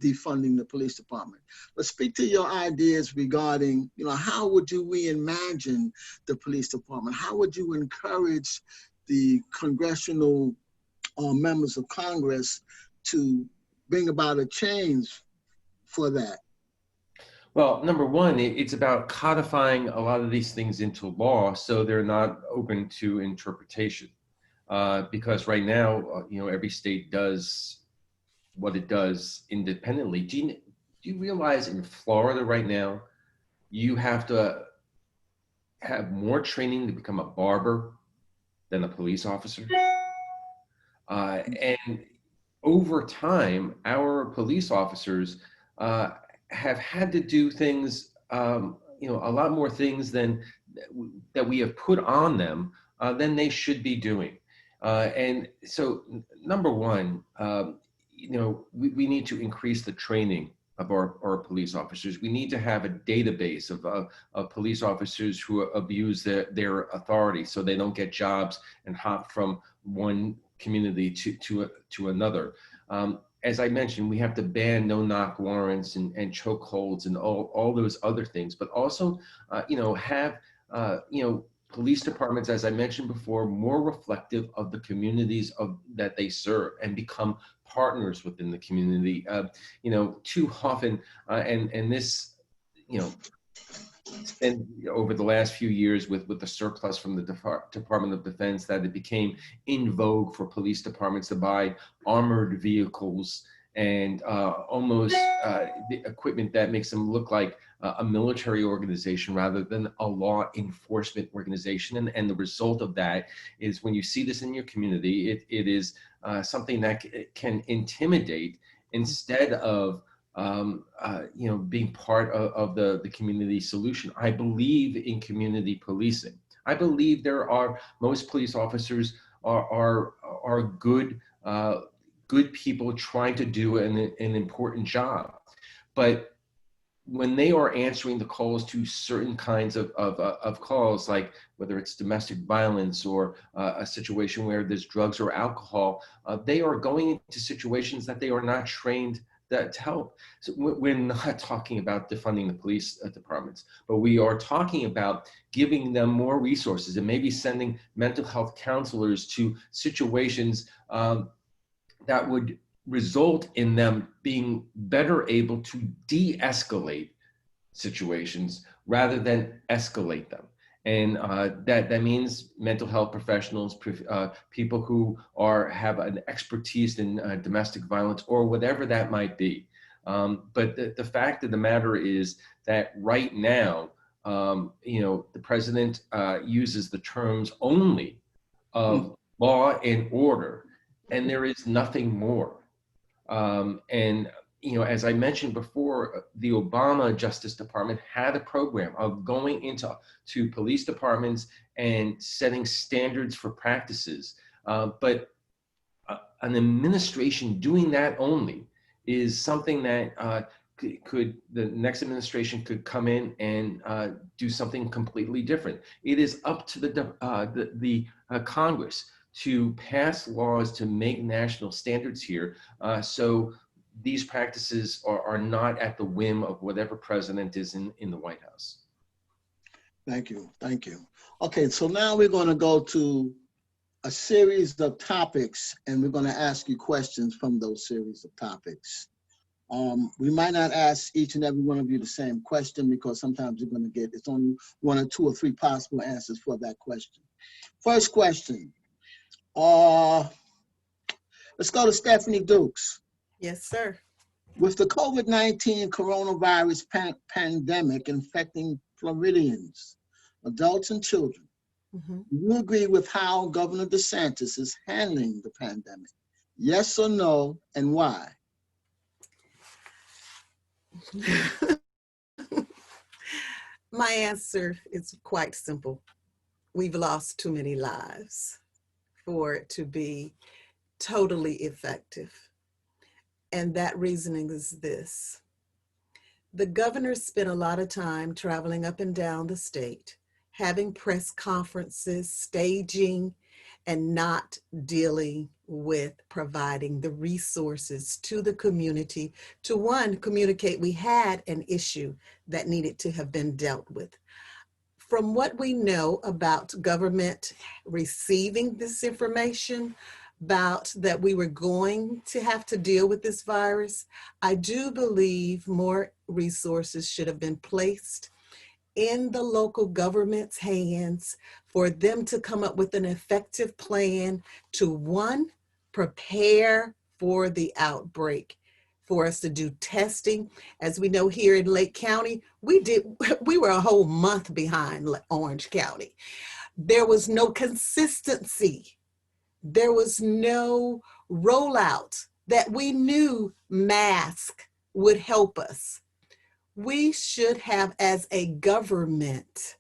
defunding the police department. But speak to your ideas regarding, you know, how would you reimagine the police department? How would you encourage the congressional members of Congress to bring about a change for that? Well, number one, it's about codifying a lot of these things into law so they're not open to interpretation. Because right now, you know, every state does what it does independently. Do you realize in Florida right now, you have to have more training to become a barber than a police officer? And over time, our police officers have had to do things, you know, a lot more things than that we have put on them than they should be doing. And so, number one, you know, we need to increase the training of our police officers. We need to have a database of police officers who abuse their authority so they don't get jobs and hop from one community to another. As I mentioned, we have to ban no-knock warrants and chokeholds and all those other things, but also, you know, have, you know, police departments, as I mentioned before, more reflective of the communities that they serve and become partners within the community. You know, too often, and this, you know, and over the last few years with the surplus from the Department of Defense, that it became in vogue for police departments to buy armored vehicles and almost the equipment that makes them look like a military organization rather than a law enforcement organization. And the result of that is when you see this in your community, it is something that can intimidate instead of you know, being part of the community solution. I believe in community policing. I believe most police officers are good good people trying to do an important job, but when they are answering the calls to certain kinds of calls, like whether it's domestic violence or a situation where there's drugs or alcohol, they are going into situations that they are not trained to help. So we're not talking about defunding the police departments, but we are talking about giving them more resources and maybe sending mental health counselors to situations that would result in them being better able to de-escalate situations rather than escalate them. And that means mental health professionals, people who have an expertise in domestic violence or whatever that might be. But the fact of the matter is that right now, the president uses the terms only of law and order, and there is nothing more. And as I mentioned before, the Obama Justice Department had a program of going into police departments and setting standards for practices. But an administration doing that only is something that the next administration could come in and do something completely different. It is up to the Congress to pass laws to make national standards here, so these practices are not at the whim of whatever president is in the White House. Thank you. Thank you. Okay, so now we're going to go to a series of topics, and we're going to ask you questions from those series of topics. We might not ask each and every one of you the same question, because sometimes you're going to get, it's only one or two or three possible answers for that question. First question. Let's go to Stephanie Dukes. Yes, sir. With the COVID-19 coronavirus pandemic infecting Floridians, adults and children, do you agree with how Governor DeSantis is handling the pandemic? Yes or no, and why? My answer is quite simple. We've lost too many lives for it to be totally effective. And that reasoning is this. The governor spent a lot of time traveling up and down the state, having press conferences, staging, and not dealing with providing the resources to the community to, one, communicate we had an issue that needed to have been dealt with. From what we know about government receiving this information, about that we were going to have to deal with this virus, I do believe more resources should have been placed in the local government's hands for them to come up with an effective plan to, one, prepare for the outbreak, for us to do testing. As we know here in Lake County, we were a whole month behind Orange County. There was no consistency. There was no rollout that we knew mask would help us. We should have, as a government,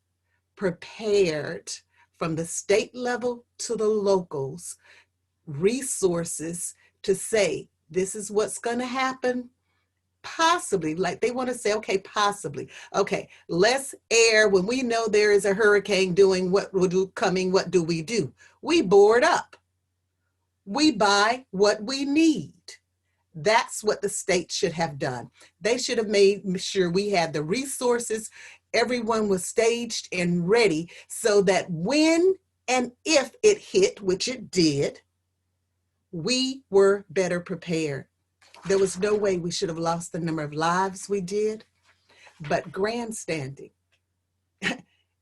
prepared from the state level to the locals, resources to say, this is what's going to happen. Possibly, like they want to say, okay, possibly. Okay, let's err when we know there is a hurricane doing what coming, what do? We board up. We buy what we need. That's what the state should have done. They should have made sure we had the resources, everyone was staged and ready, so that when and if it hit, which it did, we were better prepared. There was no way we should have lost the number of lives we did, but grandstanding.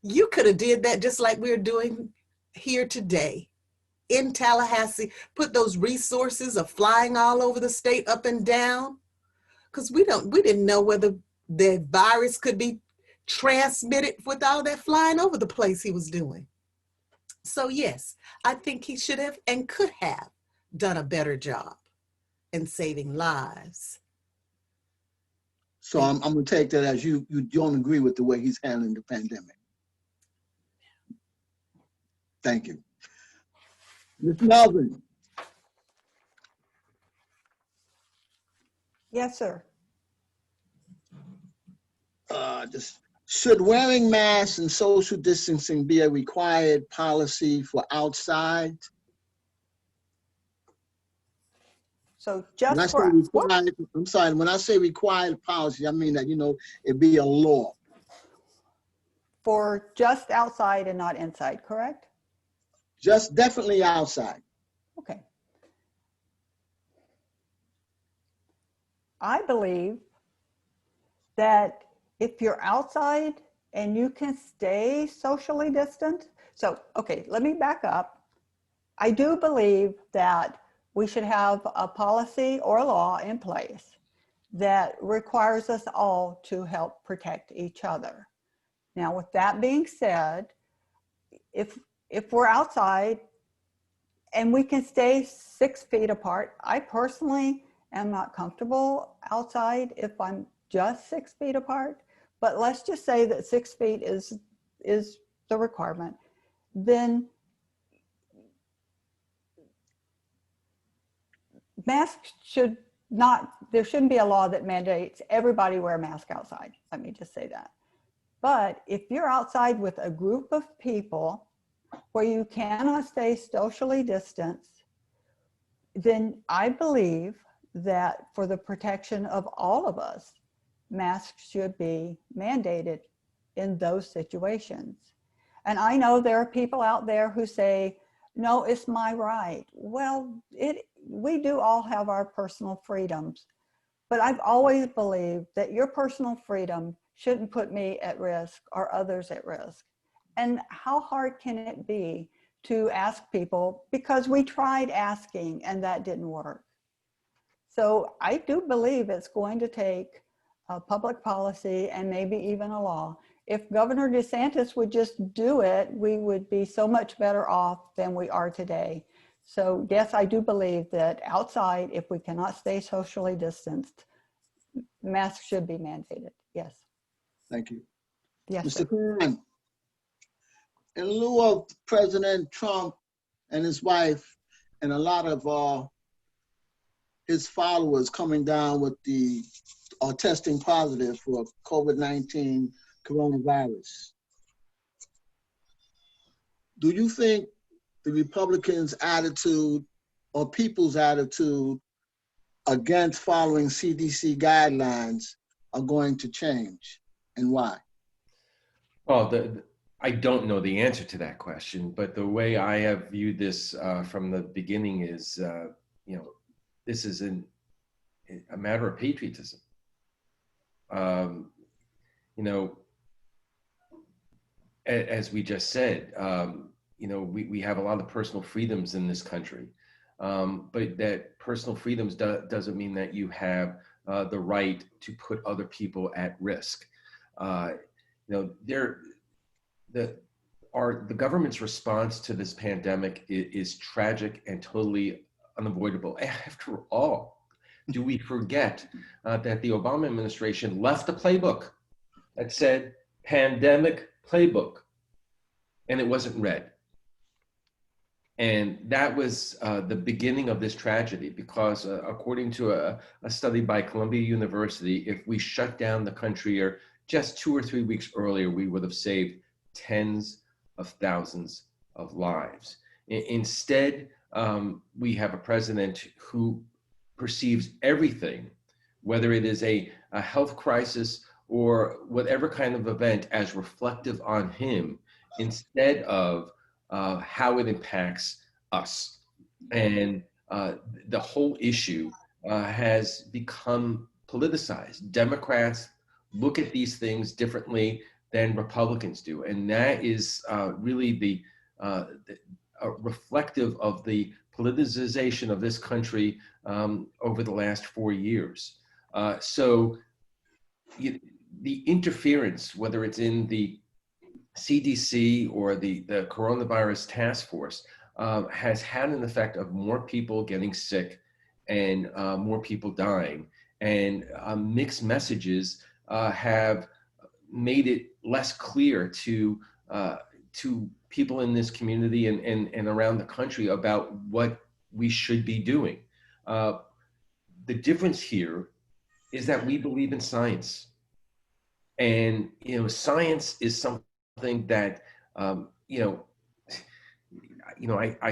You could have did that just like we're doing here today. In Tallahassee, put those resources of flying all over the state up and down, because we didn't know whether the virus could be transmitted with all that flying over the place he was doing. So yes, I think he should have and could have done a better job in saving lives. So I'm going to take that as you don't agree with the way he's handling the pandemic. Thank you. Ms. Melvin. Yes, sir. Should wearing masks and social distancing be a required policy for outside? So just for, required, I'm sorry, when I say required policy, I mean that, it be a law. For just outside and not inside, correct? Just definitely outside. Okay. I believe that if you're outside and you can stay socially distant. So, okay, let me back up. I do believe that we should have a policy or a law in place that requires us all to help protect each other. Now, with that being said, if we're outside and we can stay 6 feet apart, I personally am not comfortable outside if I'm just 6 feet apart, but let's just say that 6 feet is the requirement, then masks should not, there shouldn't be a law that mandates everybody wear a mask outside. Let me just say that. But if you're outside with a group of people where you cannot stay socially distanced, then I believe that for the protection of all of us, masks should be mandated in those situations. And I know there are people out there who say, no, it's my right. Well, we do all have our personal freedoms, but I've always believed that your personal freedom shouldn't put me at risk or others at risk. And how hard can it be to ask people, because we tried asking and that didn't work. So I do believe it's going to take a public policy and maybe even a law. If Governor DeSantis would just do it, we would be so much better off than we are today. So yes, I do believe that outside, if we cannot stay socially distanced, masks should be mandated. Yes. Thank you. Yes, Mr. sir. Khan, in lieu of President Trump and his wife and a lot of his followers coming down with or testing positive for COVID-19 coronavirus, do you think the Republicans' attitude or people's attitude against following CDC guidelines are going to change, and why? Well, I don't know the answer to that question, but the way I have viewed this from the beginning is, this is a matter of patriotism. As we just said, we have a lot of personal freedoms in this country, but that personal freedoms doesn't mean that you have the right to put other people at risk. The government's response to this pandemic is tragic and totally unavoidable. After all, do we forget that the Obama administration left a playbook that said pandemic playbook, and it wasn't read. And that was the beginning of this tragedy, because according to a study by Columbia University, if we shut down the country or just 2 or 3 weeks earlier, we would have saved tens of thousands of lives. Instead, we have a president who perceives everything, whether it is a health crisis or whatever kind of event, as reflective on him instead of how it impacts us. And the whole issue has become politicized. Democrats look at these things differently than Republicans do. And that is really reflective of the politicization of this country over the last 4 years. The interference, whether it's in the CDC or the coronavirus task force, has had an effect of more people getting sick and more people dying. And mixed messages have made it less clear to people in this community and around the country about what we should be doing. The difference here is that we believe in science. And, science is something that, I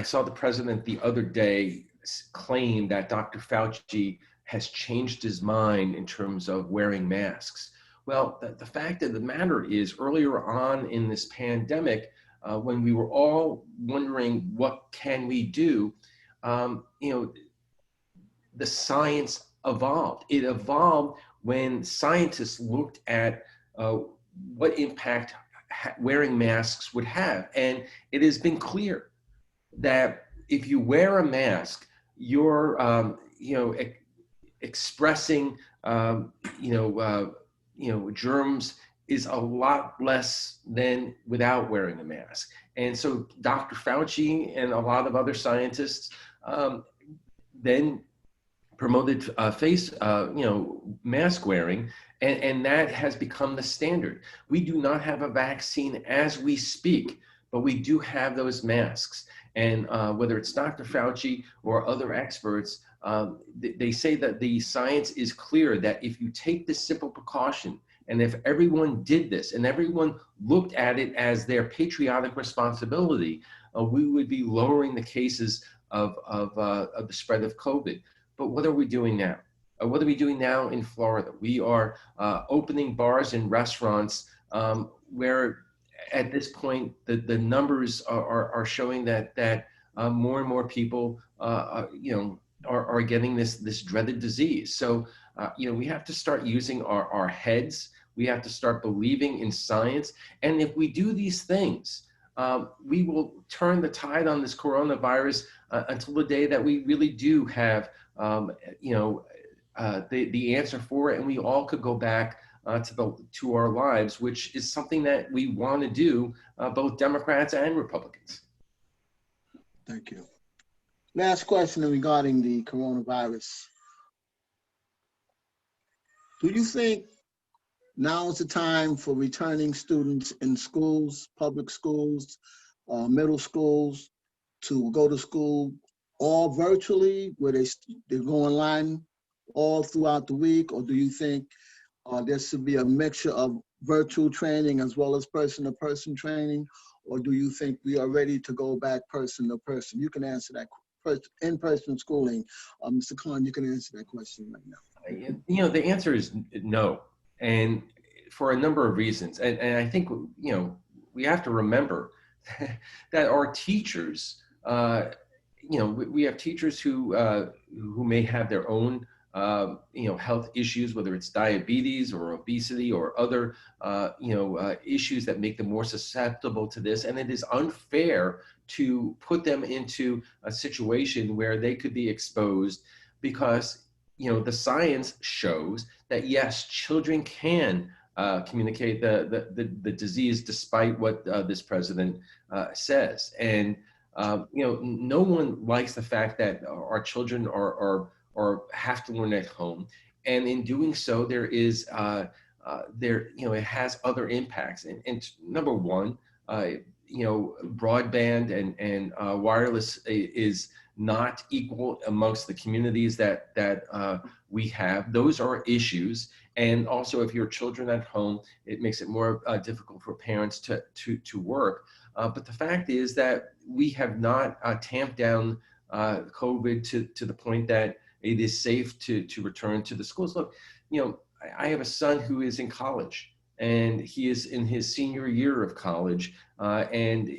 saw the president the other day claim that Dr. Fauci has changed his mind in terms of wearing masks. Well, the fact of the matter is, earlier on in this pandemic, when we were all wondering what can we do, the science evolved. It evolved when scientists looked at what impact wearing masks would have. And it has been clear that if you wear a mask, you're, expressing, germs is a lot less than without wearing a mask. And so Dr. Fauci and a lot of other scientists then promoted mask wearing, and that has become the standard. We do not have a vaccine as we speak, but we do have those masks. And whether it's Dr. Fauci or other experts, they say that the science is clear that if you take this simple precaution, and if everyone did this and everyone looked at it as their patriotic responsibility, we would be lowering the cases of the spread of COVID. But what are we doing now? What are we doing now in Florida? We are opening bars and restaurants where at this point the numbers are showing that more and more people are getting this dreaded disease. So we have to start using our heads. We have to start believing in science. And if we do these things, we will turn the tide on this coronavirus until the day that we really do have the answer for it, and we all could go back to our lives, which is something that we want to do, both Democrats and Republicans. Thank you. Last question regarding the coronavirus. Do you think now is the time for returning students in schools, public schools, middle schools, to go to school all virtually, where they go online all throughout the week? Or do you think there should be a mixture of virtual training as well as person-to-person training? Or do you think we are ready to go back person-to-person? You can answer that. In-person schooling. Mr. Khan, you can answer that question right now. The answer is no. And for a number of reasons. And I think, we have to remember that our teachers, we have teachers who may have their own, health issues, whether it's diabetes or obesity or other, issues that make them more susceptible to this. And it is unfair to put them into a situation where they could be exposed, because, the science shows that yes, children can communicate the disease despite what this president says. And, no one likes the fact that our children are have to learn at home. And in doing so, there is, it has other impacts. And number one, broadband and wireless is not equal amongst the communities that we have. Those are issues. And also, if your children at home, it makes it more difficult for parents to work. But the fact is that we have not tamped down COVID to the point that it is safe to return to the schools. Look, I have a son who is in college, and he is in his senior year of college, and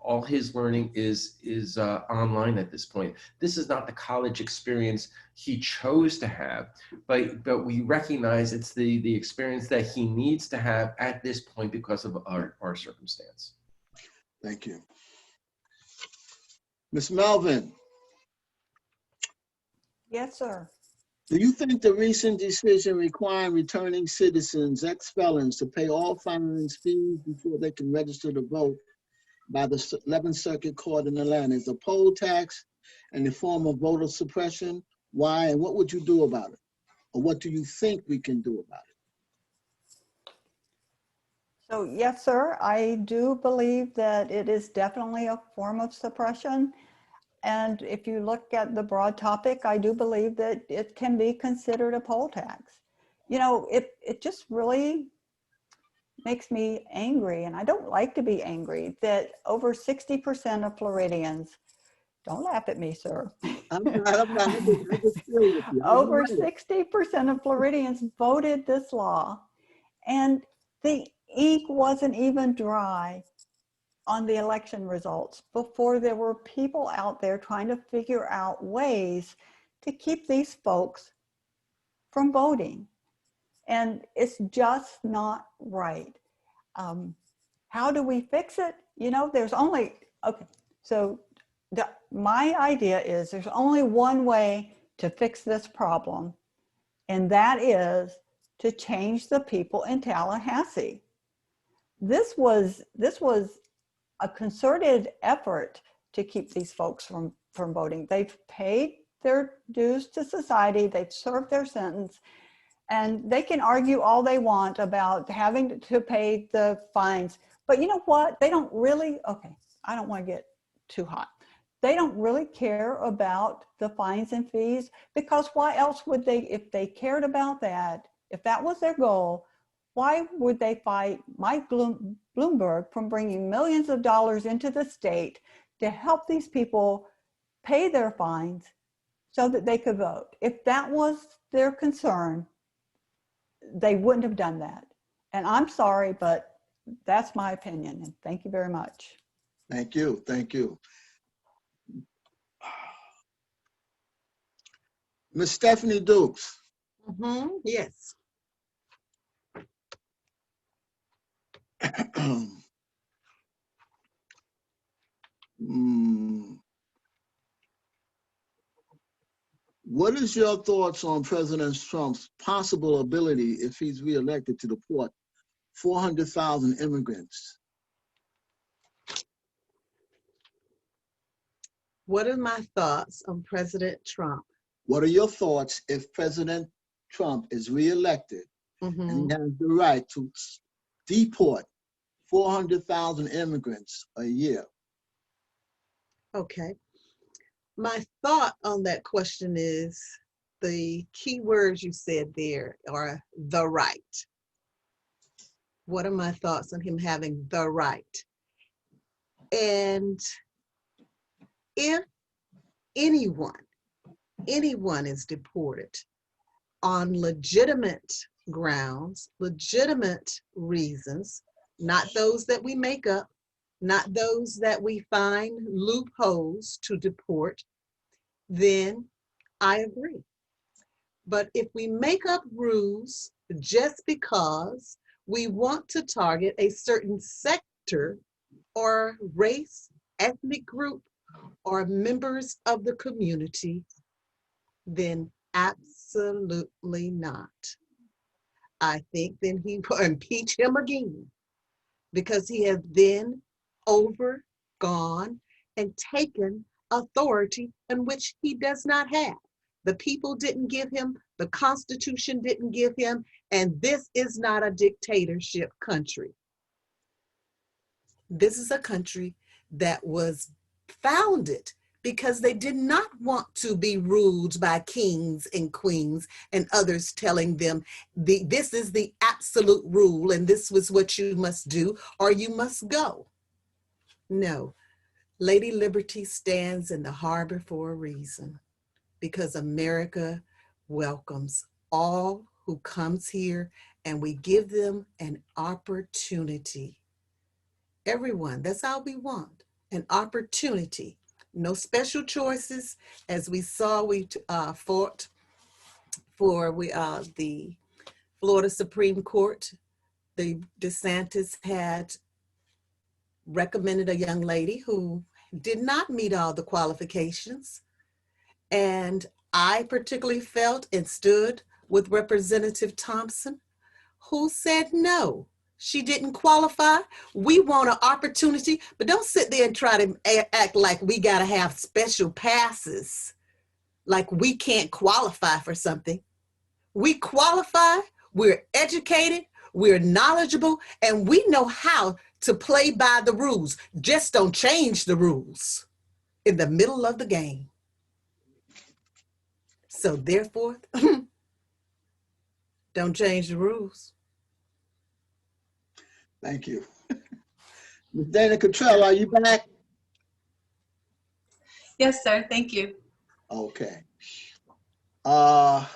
all his learning is online at this point. This is not the college experience he chose to have, but we recognize it's the experience that he needs to have at this point because of our circumstance. Thank you. Ms. Melvin. Yes, sir. Do you think the recent decision requiring returning citizens, ex-felons, to pay all fines, fees before they can register to vote by the 11th Circuit Court in Atlanta is a poll tax and a form of voter suppression? Why, and what would you do about it? Or what do you think we can do about it? So yes, sir, I do believe that it is definitely a form of suppression. And if you look at the broad topic, I do believe that it can be considered a poll tax. It just really makes me angry, and I don't like to be angry, that over 60% of Floridians, don't laugh at me, sir. I'm not, I just feel with you. Over 60% of Floridians voted this law, and the ink wasn't even dry on the election results before there were people out there trying to figure out ways to keep these folks from voting. And it's just not right. How do we fix it? You know, there's only, okay, so my idea is there's only one way to fix this problem, and that is to change the people in Tallahassee. This was a concerted effort to keep these folks from voting. They've paid their dues to society, they've served their sentence, and they can argue all they want about having to pay the fines. But you know what? They don't really, okay, I don't want to get too hot. They don't really care about the fines and fees, because why else would they, if they cared about that, if that was their goal, why would they fight Mike Bloomberg from bringing millions of dollars into the state to help these people pay their fines so that they could vote? If that was their concern, they wouldn't have done that. And I'm sorry, but that's my opinion. And thank you very much. Thank you. Thank you. Ms. Stephanie Dukes. Yes. What is your thoughts on President Trump's possible ability, if he's reelected, to deport 400,000 immigrants? What are my thoughts on President Trump? What are your thoughts if President Trump is reelected and he has the right to deport 400,000 immigrants a year? Okay. My thought on that question is the key words you said there are the right. What are my thoughts on him having the right? And if anyone is deported on legitimate grounds, legitimate reasons, not those that we make up, not those that we find loopholes to deport, then I agree. But if we make up rules just because we want to target a certain sector or race, ethnic group, or members of the community, then absolutely not. I think then he will impeach him again, because he has then overgone and taken authority in which he does not have. The people didn't give him, the Constitution didn't give him, and this is not a dictatorship country. This is a country that was founded because they did not want to be ruled by kings and queens and others telling them this is the absolute rule and this was what you must do or you must go. No, Lady Liberty stands in the harbor for a reason, because America welcomes all who comes here and we give them an opportunity. Everyone, that's all we want, an opportunity. No special choices. As we saw, we fought for the Florida Supreme Court. The DeSantis had recommended a young lady who did not meet all the qualifications. And I particularly felt and stood with Representative Thompson, who said no. She didn't qualify. We want an opportunity, but don't sit there and try to act like we got to have special passes, like we can't qualify for something. We qualify, we're educated, we're knowledgeable, and we know how to play by the rules. Just don't change the rules in the middle of the game. So therefore, don't change the rules. Thank you. Ms. Dana Cottrell, are you back? Yes, sir. Thank you. Okay. What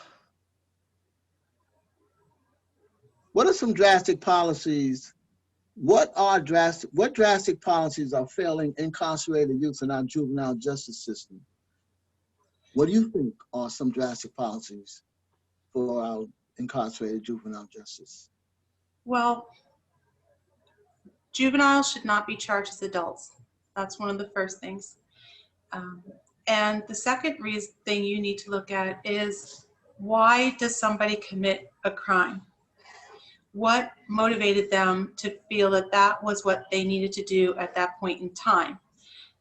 are some drastic policies? What drastic policies are failing incarcerated youth in our juvenile justice system? What do you think are some drastic policies for our incarcerated juvenile justice? Well, juveniles should not be charged as adults. That's one of the first things. And the second thing you need to look at is, why does somebody commit a crime? What motivated them to feel that that was what they needed to do at that point in time?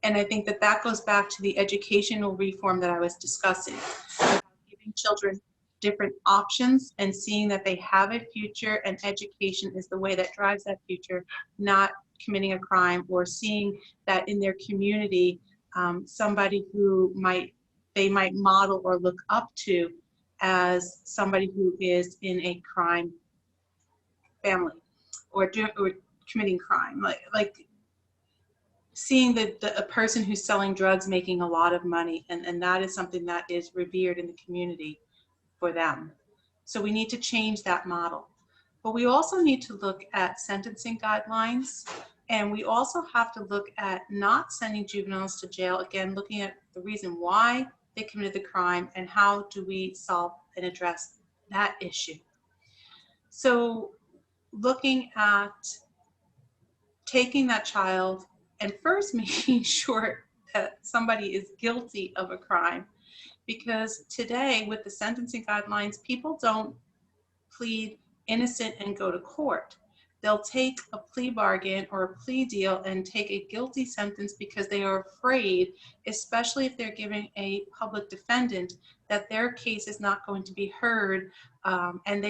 And I think that that goes back to the educational reform that I was discussing, about giving children different options and seeing that they have a future, and education is the way that drives that future, not committing a crime, or seeing that in their community, somebody who they might model or look up to as somebody who is in a crime family, or committing crime, like seeing a person who's selling drugs making a lot of money, and that is something that is revered in the community for them. So we need to change that model. But we also need to look at sentencing guidelines, and we also have to look at not sending juveniles to jail, again, looking at the reason why they committed the crime and how do we solve and address that issue. So looking at taking that child and first making sure that somebody is guilty of a crime, because today with the sentencing guidelines, people don't plead innocent and go to court. They'll take a plea bargain or a plea deal and take a guilty sentence because they are afraid, especially if they're giving a public defendant, that their case is not going to be heard, and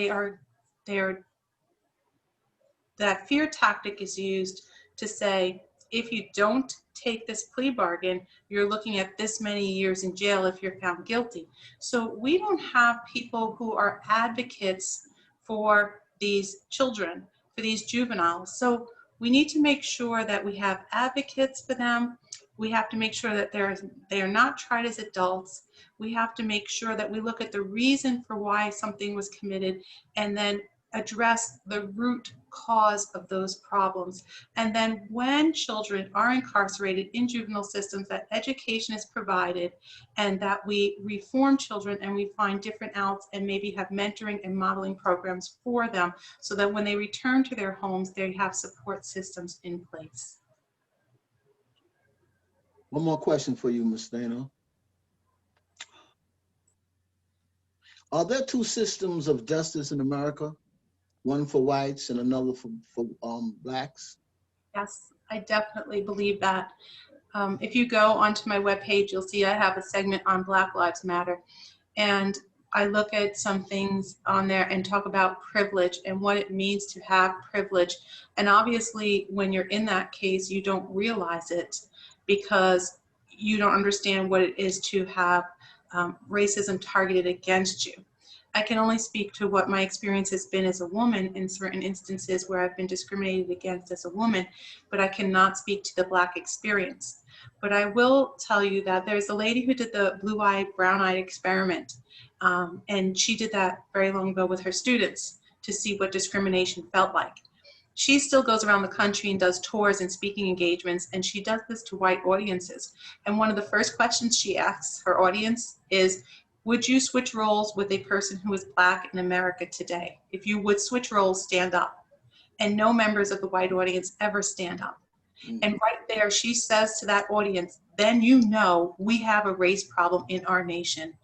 that fear tactic is used to say, if you don't take this plea bargain, you're looking at this many years in jail if you're found guilty. So we don't have people who are advocates for these children, for these juveniles. So we need to make sure that we have advocates for them. We have to make sure that they are not tried as adults. We have to make sure that we look at the reason for why something was committed, and then address the root cause of those problems. And then when children are incarcerated in juvenile systems, that education is provided, and that we reform children and we find different outs and maybe have mentoring and modeling programs for them, so that when they return to their homes, they have support systems in place. One more question for you, Ms. Dana. Are there two systems of justice in America? One for whites and another for blacks? Yes, I definitely believe that. If you go onto my webpage, you'll see I have a segment on Black Lives Matter. And I look at some things on there and talk about privilege and what it means to have privilege. And obviously, when you're in that case, you don't realize it because you don't understand what it is to have racism targeted against you. I can only speak to what my experience has been as a woman in certain instances where I've been discriminated against as a woman, but I cannot speak to the Black experience. But I will tell you that there's a lady who did the blue-eyed, brown-eyed experiment, and she did that very long ago with her students to see what discrimination felt like. She still goes around the country and does tours and speaking engagements, and she does this to white audiences. And one of the first questions she asks her audience is, would you switch roles with a person who is Black in America today? If you would switch roles, stand up. And no members of the white audience ever stand up. And right there, she says to that audience, then you know we have a race problem in our nation.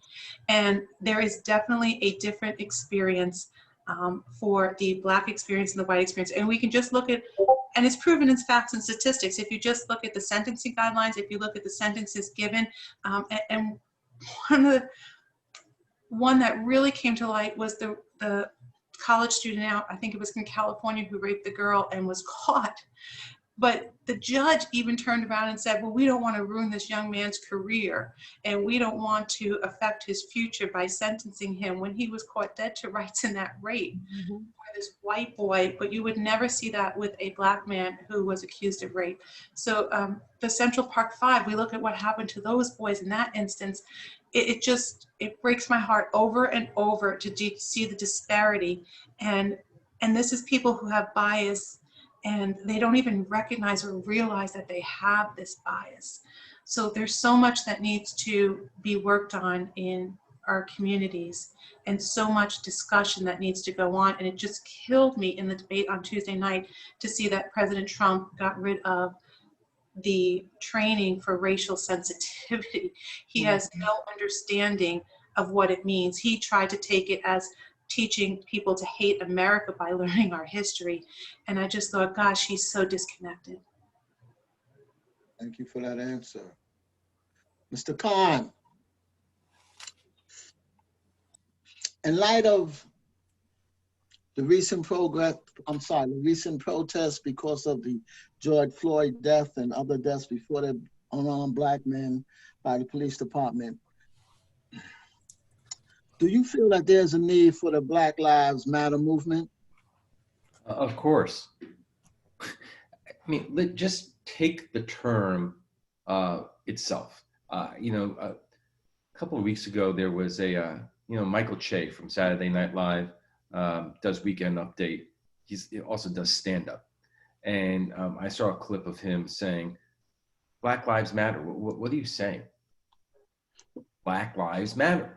And there is definitely a different experience for the Black experience and the white experience. And we can just look at, and it's proven in facts and statistics, if you just look at the sentencing guidelines, if you look at the sentences given, and one that really came to light was the college student out, I think it was in California, who raped the girl and was caught. But the judge even turned around and said, well, we don't want to ruin this young man's career, and we don't want to affect his future by sentencing him when he was caught dead to rights in that rape by this white boy. But you would never see that with a Black man who was accused of rape. So the Central Park Five, we look at what happened to those boys in that instance. It breaks my heart over and over to see the disparity. And this is people who have bias, and they don't even recognize or realize that they have this bias. So there's so much that needs to be worked on in our communities, and so much discussion that needs to go on. And it just killed me in the debate on Tuesday night to see that President Trump got rid of the training for racial sensitivity. He has no understanding of what it means. He tried to take it as teaching people to hate America by learning our history. And I just thought, gosh, he's so disconnected. Thank you for that answer. Mr. Khan, in light of the recent protests because of the George Floyd death and other deaths before the unarmed Black men by the police department, do you feel that there's a need for the Black Lives Matter movement? Of course. I mean, just take the term itself. A couple of weeks ago, there was Michael Che from Saturday Night Live does Weekend Update. He also does stand-up. And I saw a clip of him saying, Black Lives Matter. What are you saying? Black Lives Matter.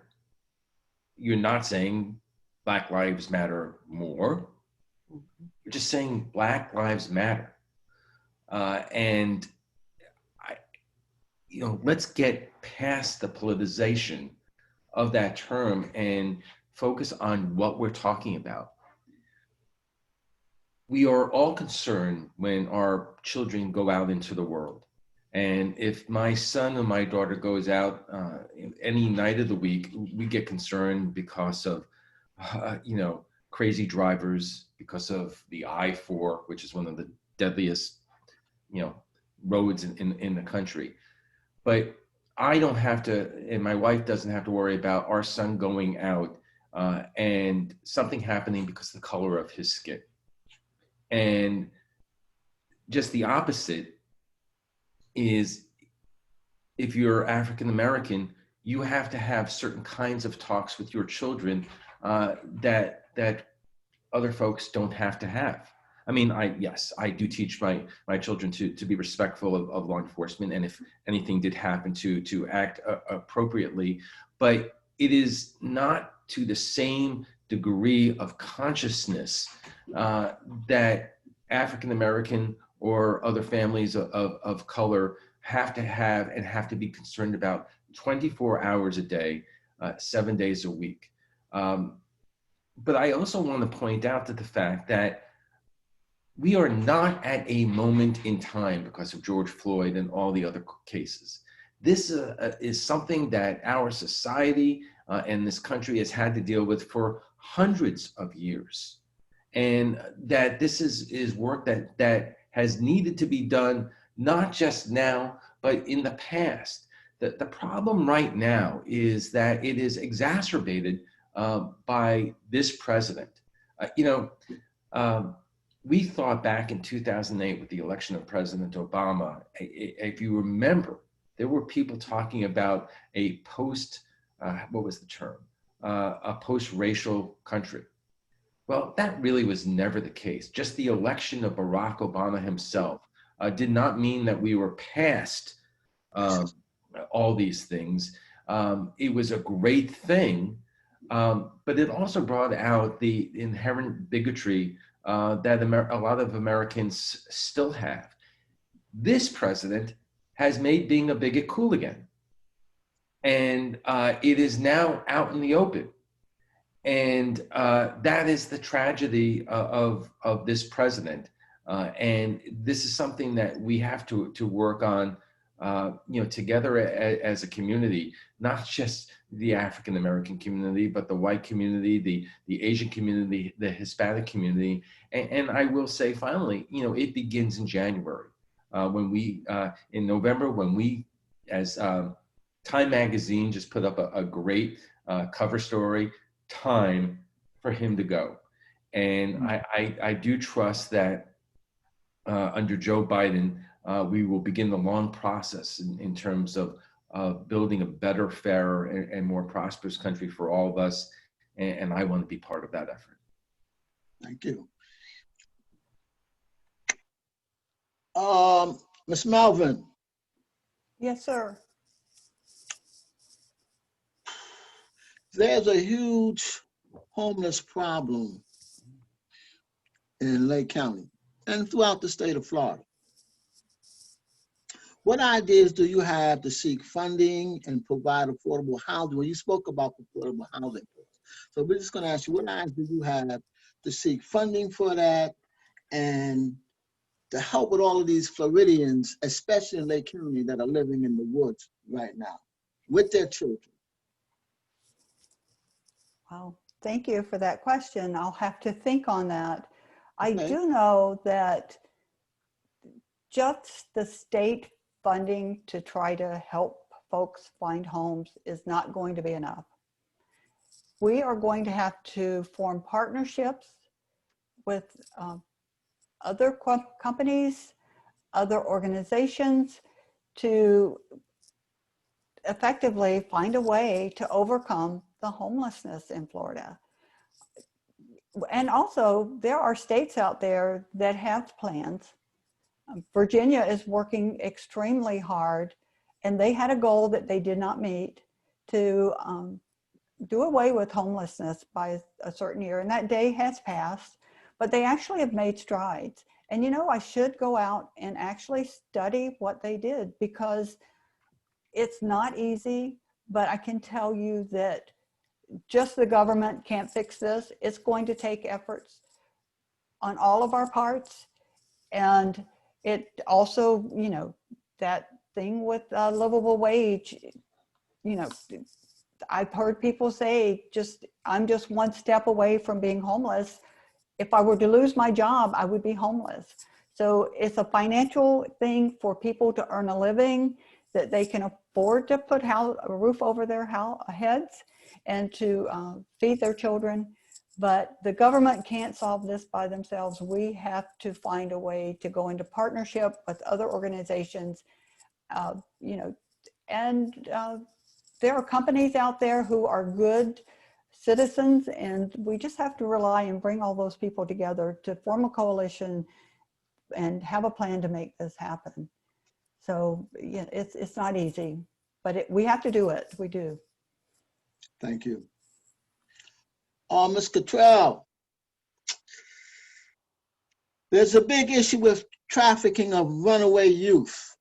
You're not saying Black Lives Matter more. You're just saying Black Lives Matter. Let's get past the politicization of that term and focus on what we're talking about. We are all concerned when our children go out into the world. And if my son or my daughter goes out any night of the week, we get concerned because of, crazy drivers, because of the I-4, which is one of the deadliest, roads in the country. But I don't have to, and my wife doesn't have to worry about our son going out and something happening because of the color of his skin. And just the opposite is, if you're African American, you have to have certain kinds of talks with your children that other folks don't have to have. I mean, I do teach my children to be respectful of law enforcement, and if anything did happen, to act appropriately. But it is not to the same degree of consciousness that African American or other families of color have to have and have to be concerned about 24 hours a day, 7 days a week. But I also want to point out to the fact that we are not at a moment in time because of George Floyd and all the other cases. This is something that our society and this country has had to deal with for hundreds of years. And that this is work that has needed to be done, not just now, but in the past. The problem right now is that it is exacerbated by this president. We thought back in 2008 with the election of President Obama, if you remember, there were people talking about a what was the term? A post-racial country. Well, that really was never the case. Just the election of Barack Obama himself did not mean that we were past all these things. It was a great thing, but it also brought out the inherent bigotry that a lot of Americans still have. This president has made being a bigot cool again. And it is now out in the open. And that is the tragedy of this president. And this is something that we have to work on, together as a community, not just the African American community, but the white community, the Asian community, the Hispanic community. And I will say, finally, it begins in January, in November, when we, as Time Magazine just put up a great cover story, time for him to go. And I do trust that under Joe Biden, we will begin the long process in terms of building a better, fairer, and more prosperous country for all of us. And I want to be part of that effort. Thank you. Ms. Melvin. Yes, sir. There's a huge homeless problem in Lake County and throughout the state of Florida. What ideas do you have to seek funding and provide affordable housing? Well, you spoke about affordable housing. So we're just going to ask you, what ideas do you have to seek funding for that and to help with all of these Floridians, especially in Lake County, that are living in the woods right now with their children? Well, thank you for that question. I'll have to think on that. I Okay. do know that just the state funding to try to help folks find homes is not going to be enough. We are going to have to form partnerships with other companies, other organizations to effectively find a way to overcome the homelessness in Florida. And also, there are states out there that have plans. Virginia is working extremely hard, and they had a goal that they did not meet to do away with homelessness by a certain year, and that day has passed, but they actually have made strides. And you know, I should go out and actually study what they did, because it's not easy, but I can tell you that just the government can't fix this. It's going to take efforts on all of our parts. And it also, you know, that thing with livable wage, you know, I've heard people say, I'm just one step away from being homeless. If I were to lose my job, I would be homeless. So it's a financial thing for people to earn a living, that they can afford to put a roof over their heads and to feed their children. But the government can't solve this by themselves. We have to find a way to go into partnership with other organizations, you know, and there are companies out there who are good citizens, and we just have to rely and bring all those people together to form a coalition and have a plan to make this happen. So yeah, it's not easy, but we have to do it. We do. Thank you. Ms. Cottrell, there's a big issue with trafficking of runaway youth.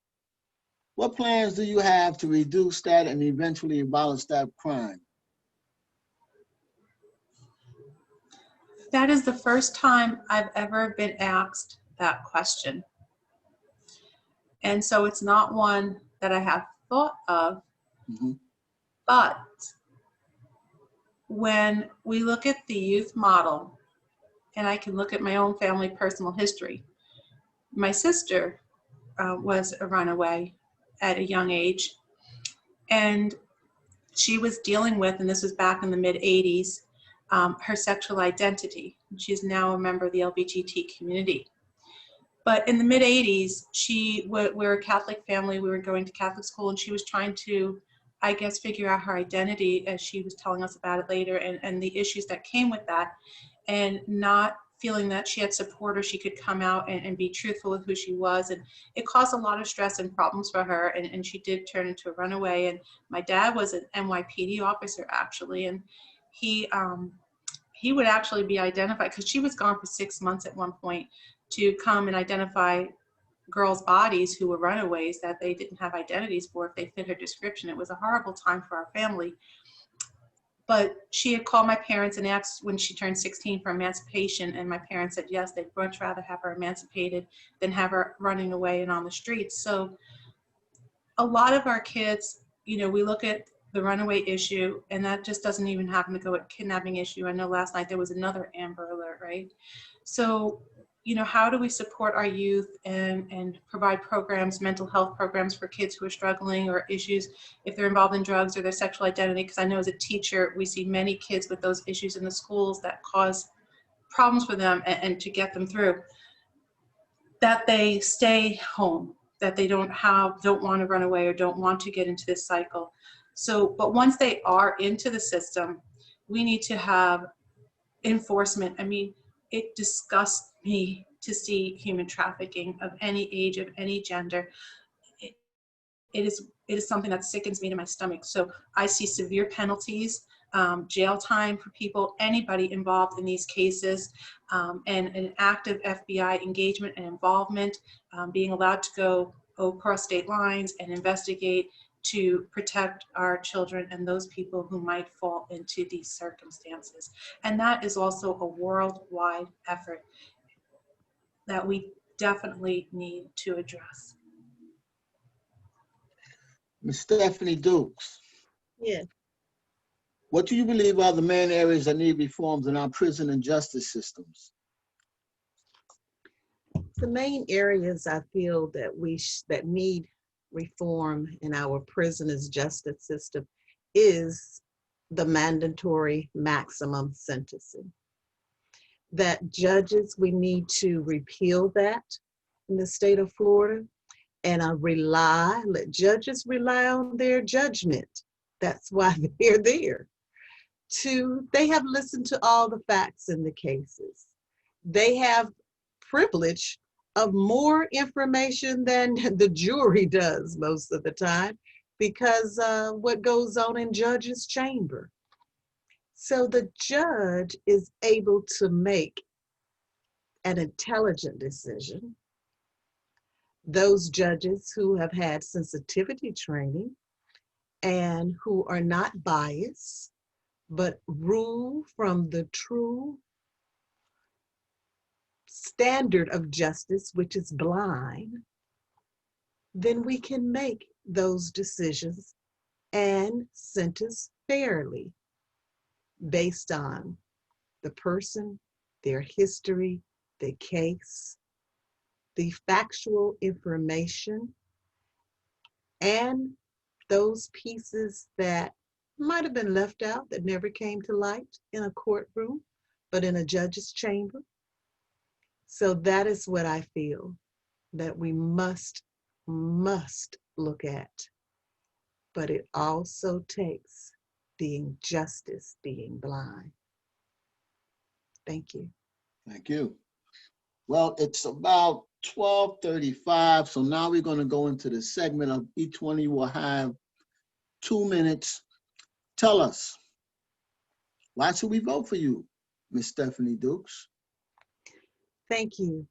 What plans do you have to reduce that and eventually abolish that crime? That is the first time I've ever been asked that question. And so it's not one that I have thought of, but when we look at the youth model, and I can look at my own family personal history, my sister was a runaway at a young age, and she was dealing with, and this was back in the mid-'80s, her sexual identity. She's now a member of the LGBT community. But in the mid-'80s, we're a Catholic family, we were going to Catholic school, and she was trying to, I guess, figure out her identity, as she was telling us about it later, and the issues that came with that, and not feeling that she had support or she could come out and be truthful with who she was. And it caused a lot of stress and problems for her, and she did turn into a runaway. And my dad was an NYPD officer, actually, and he would actually be identified, because she was gone for 6 months at one point, to come and identify girls' bodies who were runaways that they didn't have identities for if they fit her description. It was a horrible time for our family. But she had called my parents and asked when she turned 16 for emancipation, and my parents said yes, they'd much rather have her emancipated than have her running away and on the streets. So a lot of our kids, you know, we look at the runaway issue, and that just doesn't even happen to go at kidnapping issue. I know last night there was another Amber Alert, right? So, you know, how do we support our youth and provide programs, mental health programs for kids who are struggling or issues if they're involved in drugs or their sexual identity? Because I know as a teacher, we see many kids with those issues in the schools that cause problems for them, and to get them through, that they stay home, that they don't want to run away or don't want to get into this cycle. So, but once they are into the system, we need to have enforcement. I mean, it disgusts me to see human trafficking of any age, of any gender. It is something that sickens me to my stomach. So I see severe penalties. jail time for people, anybody involved in these cases, and an active FBI engagement and involvement, being allowed to go across state lines and investigate to protect our children and those people who might fall into these circumstances. And that is also a worldwide effort that we definitely need to address. Ms. Stephanie Dukes, Yeah. what do you believe are the main areas that need reforms in our prison and justice systems? The main areas I feel that that need reform in our prisoners' justice system is the mandatory maximum sentencing. That judges, we need to repeal that in the state of Florida and let judges rely on their judgment. That's why they're there. They have listened to all the facts in the cases. They have privilege of more information than the jury does most of the time, because what goes on in judge's chamber. So the judge is able to make an intelligent decision. Those judges who have had sensitivity training and who are not biased, but rule from the true standard of justice, which is blind, then we can make those decisions and sentence fairly based on the person, their history, the case, the factual information, and those pieces that might have been left out that never came to light in a courtroom, but in a judge's chamber. So that is what I feel that we must look at. But it also takes being justice, being blind. Thank you. Thank you. Well, it's about 12:35, so now we're going to go into the segment of each one of you will have 2 minutes. Tell us, why should we vote for you, Ms. Stephanie Dukes? Thank you.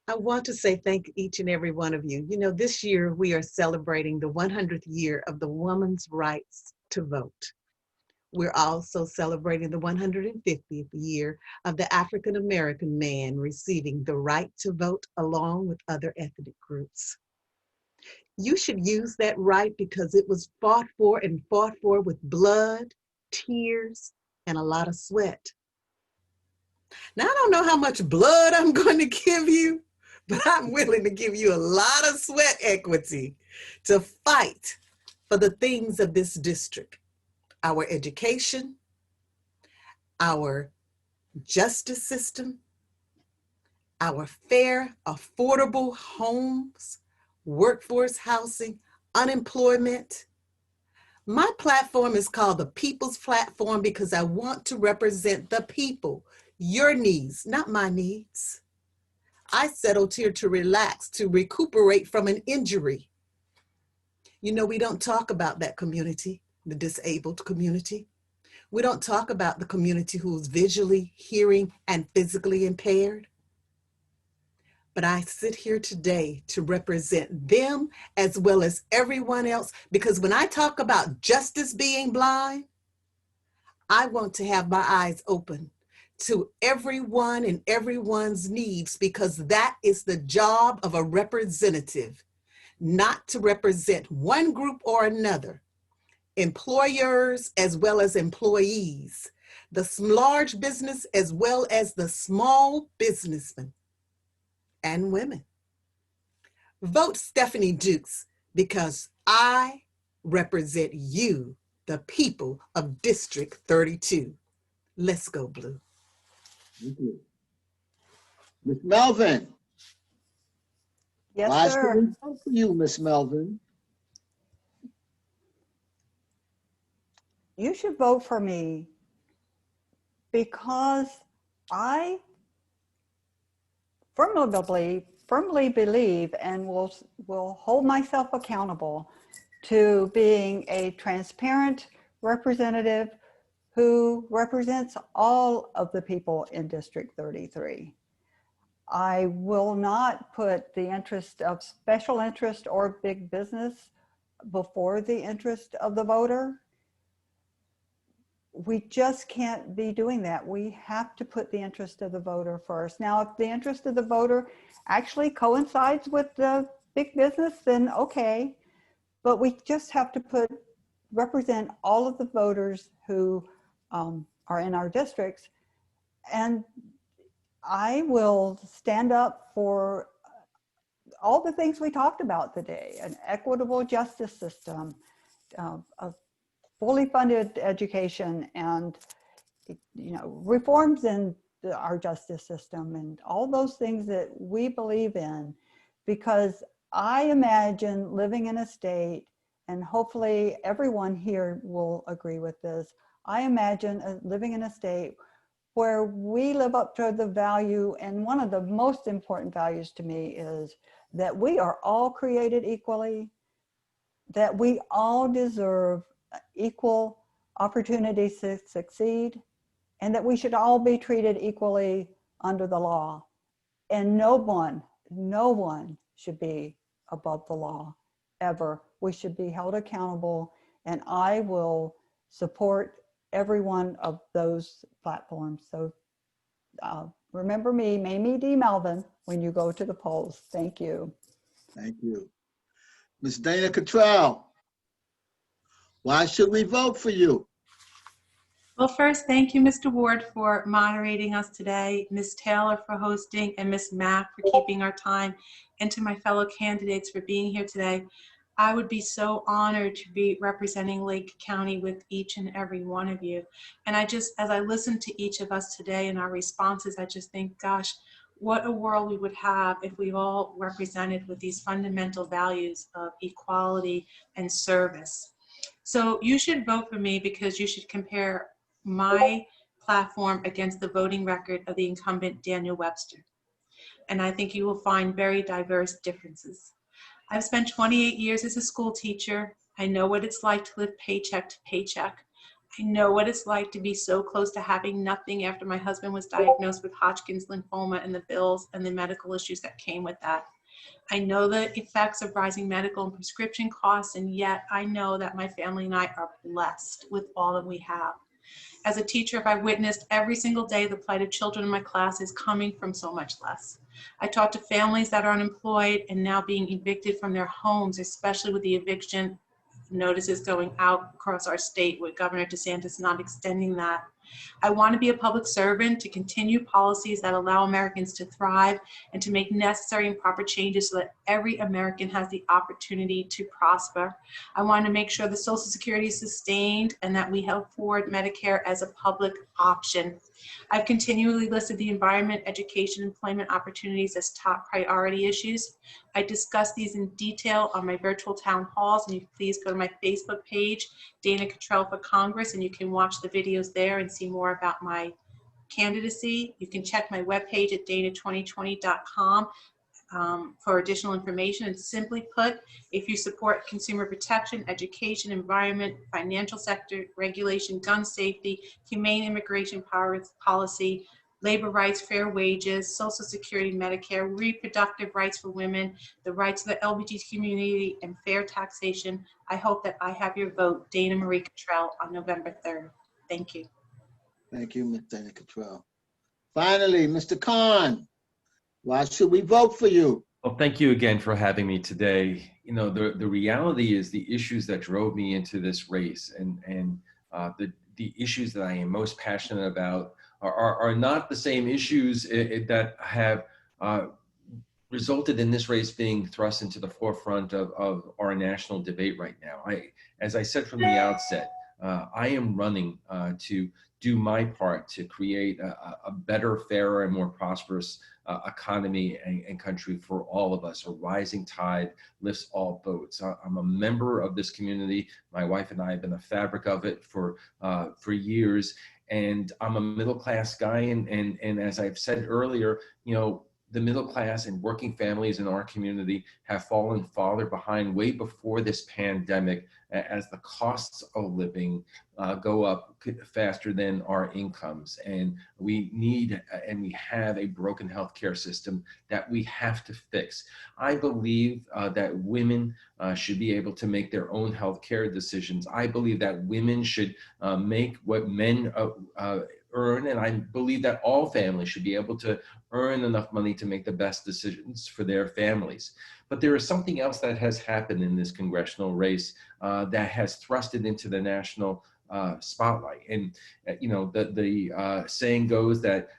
I want to say thank each and every one of you. You know, this year we are celebrating the 100th year of the woman's rights to vote. We're also celebrating the 150th year of the African American man receiving the right to vote along with other ethnic groups. You should use that right because it was fought for with blood, tears, and a lot of sweat. Now, I don't know how much blood I'm going to give you, but I'm willing to give you a lot of sweat equity to fight for the things of this district. Our education, our justice system, our fair, affordable homes, workforce housing, unemployment. My platform is called the People's Platform because I want to represent the people, your needs, not my needs. I settled here to relax, to recuperate from an injury. You know, we don't talk about that community, the disabled community. We don't talk about the community who's visually, hearing, and physically impaired. But I sit here today to represent them as well as everyone else, because when I talk about justice being blind, I want to have my eyes open to everyone and everyone's needs, because that is the job of a representative, not to represent one group or another. Employers as well as employees, the large business as well as the small businessmen and women. Vote Stephanie Dukes because I represent you, the people of District 32. Let's go blue. Thank you. Ms. Melvin. Yes, Why should sir. we vote for you, Ms. Melvin? You should vote for me because I firmly believe and will hold myself accountable to being a transparent, representative who represents all of the people in District 33. I will not put the interest of special interest or big business before the interest of the voter. We just can't be doing that. We have to put the interest of the voter first. Now, if the interest of the voter actually coincides with the big business, then okay. But we just have to represent all of the voters who are in our districts. And I will stand up for all the things we talked about today: an equitable justice system, a fully funded education, and reforms in our justice system, and all those things that we believe in. Because I imagine living in a state, and hopefully everyone here will agree with this, I imagine living in a state where we live up to the value, and one of the most important values to me is that we are all created equally, that we all deserve equal opportunities to succeed, and that we should all be treated equally under the law. And no one should be above the law, ever. We should be held accountable, and I will support every one of those platforms. So remember me, Mamie D. Melvin, when you go to the polls. Thank you. Thank you. Ms. Dana Cottrell, why should we vote for you? Well, first, thank you, Mr. Ward, for moderating us today, Ms. Taylor for hosting, and Ms. Mack for keeping our time, and to my fellow candidates for being here today. I would be so honored to be representing Lake County with each and every one of you. And as I listen to each of us today and our responses, I just think, gosh, what a world we would have if we all represented with these fundamental values of equality and service. So you should vote for me because you should compare my platform against the voting record of the incumbent Daniel Webster. And I think you will find very diverse differences. I've spent 28 years as a school teacher. I know what it's like to live paycheck to paycheck. I know what it's like to be so close to having nothing after my husband was diagnosed with Hodgkin's lymphoma and the bills and the medical issues that came with that. I know the effects of rising medical and prescription costs, and yet I know that my family and I are blessed with all that we have. As a teacher, I've witnessed every single day the plight of children in my classes coming from so much less. I talk to families that are unemployed and now being evicted from their homes, especially with the eviction notices going out across our state with Governor DeSantis not extending that. I want to be a public servant to continue policies that allow Americans to thrive and to make necessary and proper changes so that every American has the opportunity to prosper. I want to make sure the Social Security is sustained and that we help forward Medicare as a public option. I've continually listed the environment, education, employment opportunities as top priority issues. I discuss these in detail on my virtual town halls, and you please go to my Facebook page, Dana Cottrell for Congress, and you can watch the videos there and see more about my candidacy. You can check my webpage at dana2020.com for additional information. And simply put, if you support consumer protection, education, environment, financial sector, regulation, gun safety, humane immigration policy, labor rights, fair wages, Social Security, Medicare, reproductive rights for women, the rights of the LGBT community, and fair taxation, I hope that I have your vote, Dana Marie Cottrell, on November 3rd. Thank you. Thank you, Ms. Dana Cottrell. Finally, Mr. Khan, why should we vote for you? Well, thank you again for having me today. You know, the reality is the issues that drove me into this race and the issues that I am most passionate about are not the same issues that have resulted in this race being thrust into the forefront of our national debate right now. As I said from the outset, I am running to do my part to create a better, fairer, and more prosperous economy and country for all of us. A rising tide lifts all boats. I'm a member of this community. My wife and I have been the fabric of it for years. And I'm a middle-class guy. And as I've said earlier, you know, the middle class and working families in our community have fallen farther behind way before this pandemic, as the costs of living go up faster than our incomes. And we need and we have a broken healthcare system that we have to fix. I believe that women should be able to make their own healthcare decisions. I believe that women should make what men earn, and I believe that all families should be able to earn enough money to make the best decisions for their families. But there is something else that has happened in this congressional race that has thrust it into the national spotlight. And you know, the saying goes that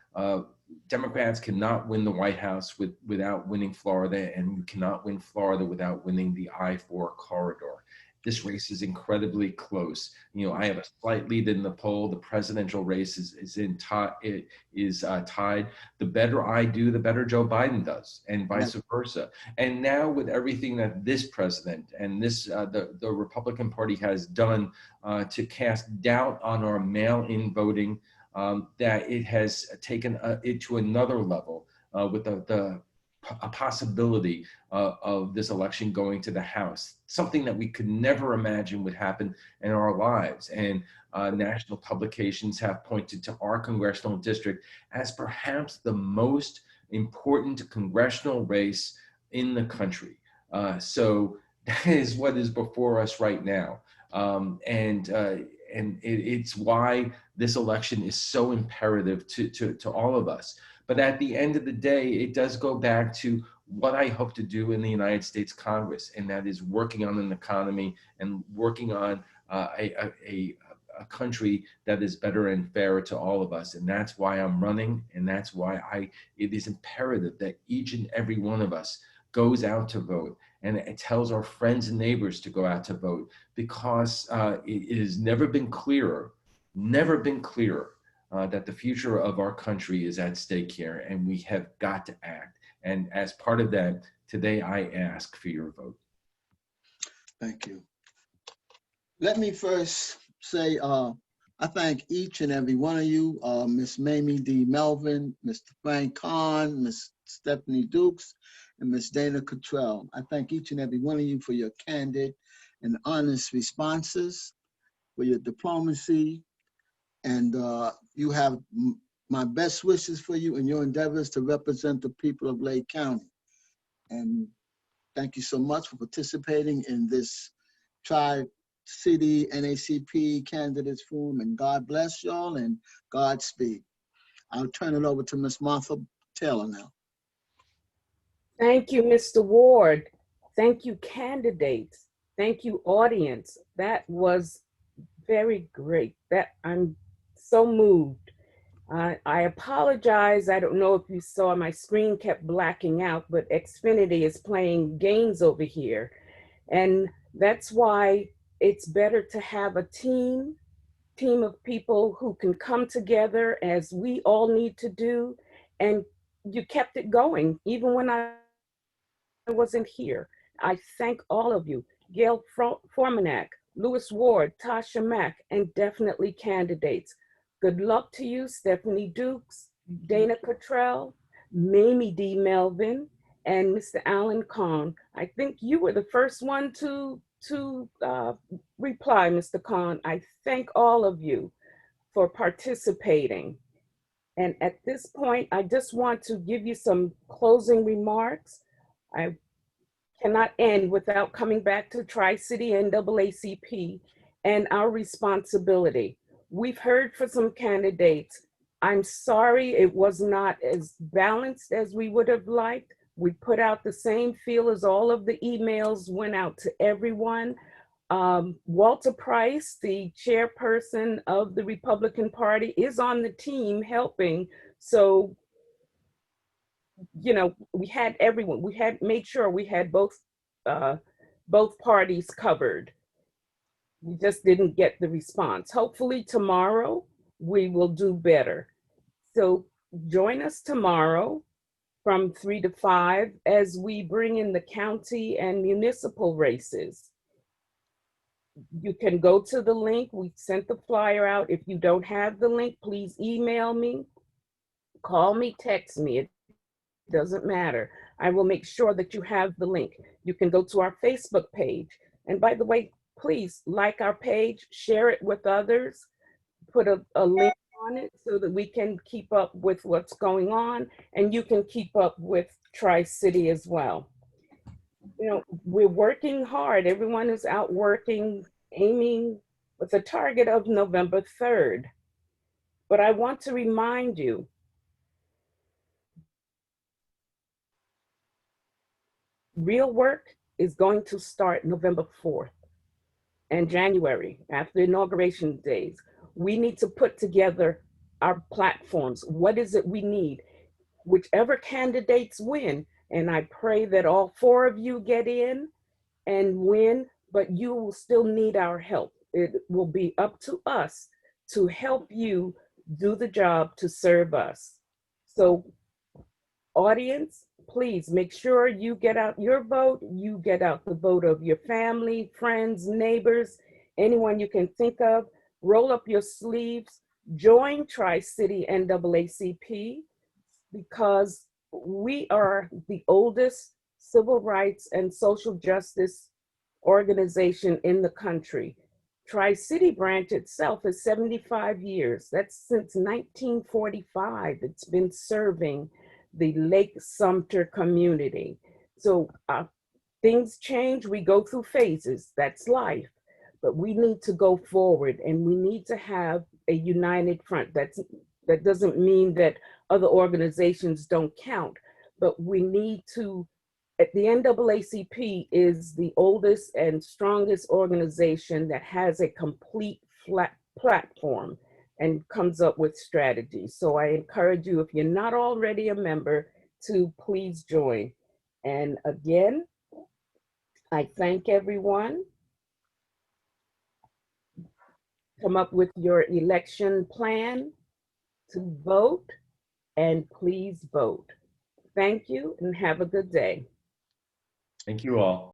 Democrats cannot win the White House without winning Florida, and you cannot win Florida without winning the I-4 corridor. This race is incredibly close. You know, I have a slight lead in the poll. The presidential race is tied. The better I do, the better Joe Biden does, and vice versa. And now with everything that this president and this the Republican Party has done to cast doubt on our mail-in voting, that it has taken it to another level with a possibility of this election going to the House, something that we could never imagine would happen in our lives. And national publications have pointed to our congressional district as perhaps the most important congressional race in the country. So that is what is before us right now. And it's why this election is so imperative to all of us. But at the end of the day, it does go back to what I hope to do in the United States Congress, and that is working on an economy and working on a country that is better and fairer to all of us. And that's why I'm running, and that's why it is imperative that each and every one of us goes out to vote, and it tells our friends and neighbors to go out to vote, because it has never been clearer that the future of our country is at stake here, and we have got to act. And as part of that, today I ask for your vote. Thank you. Let me first say I thank each and every one of you, Ms. Mamie D. Melvin, Mr. Frank Kahn, Ms. Stephanie Dukes, and Ms. Dana Cottrell. I thank each and every one of you for your candid and honest responses, for your diplomacy, and you have my best wishes for you in your endeavors to represent the people of Lake County. And thank you so much for participating in this Tri-City NAACP Candidates Forum, and God bless y'all and Godspeed. I'll turn it over to Ms. Martha Taylor now. Thank you, Mr. Ward. Thank you, candidates. Thank you, audience. That was very great. I'm so moved. I apologize. I don't know if you saw, my screen kept blacking out, but Xfinity is playing games over here. And that's why it's better to have a team of people who can come together, as we all need to do. And you kept it going, even when I wasn't here. I thank all of you, Gail Formanak, Lewis Ward, Tasha Mack, and definitely candidates. Good luck to you, Stephanie Dukes, Dana Cottrell, Mamie D. Melvin, and Mr. Alan Kahn. I think you were the first one to reply, Mr. Kahn. I thank all of you for participating. And at this point, I just want to give you some closing remarks. I cannot end without coming back to Tri-City NAACP and our responsibility. We've heard from some candidates. I'm sorry it was not as balanced as we would have liked. We put out the same feelers. All of the emails went out to everyone. Walter Price, the chairperson of the Republican Party, is on the team helping. So, you know, we had everyone. We had made sure we had both parties covered. We just didn't get the response. Hopefully tomorrow we will do better. So join us tomorrow from 3 to 5 as we bring in the county and municipal races. You can go to the link. We sent the flyer out. If you don't have the link, please email me, call me, text me. doesn't matter. I will make sure that you have the link. You can go to our Facebook page. And by the way, please like our page, share it with others, put a link on it so that we can keep up with what's going on, and you can keep up with Tri-City as well. You know, we're working hard. Everyone is out working, aiming with a target of November 3rd. But I want to remind you, real work is going to start November 4th and January after inauguration days. We need to put together our platforms. What is it we need? Whichever candidates win, and I pray that all 4 of you get in and win, but you will still need our help. It will be up to us to help you do the job to serve us. So audience, please make sure you get out your vote, you get out the vote of your family, friends, neighbors, anyone you can think of. Roll up your sleeves, join Tri-City NAACP, because we are the oldest civil rights and social justice organization in the country. Tri-City branch itself is 75 years. That's since 1945. It's been serving the Lake Sumter community. So things change, we go through phases, that's life. But we need to go forward, and we need to have a united front. That doesn't mean that other organizations don't count, but we need to, the NAACP is the oldest and strongest organization that has a complete flat platform and comes up with strategies. So I encourage you, if you're not already a member, to please join. And again, I thank everyone. Come up with your election plan to vote, and please vote. Thank you and have a good day. Thank you all.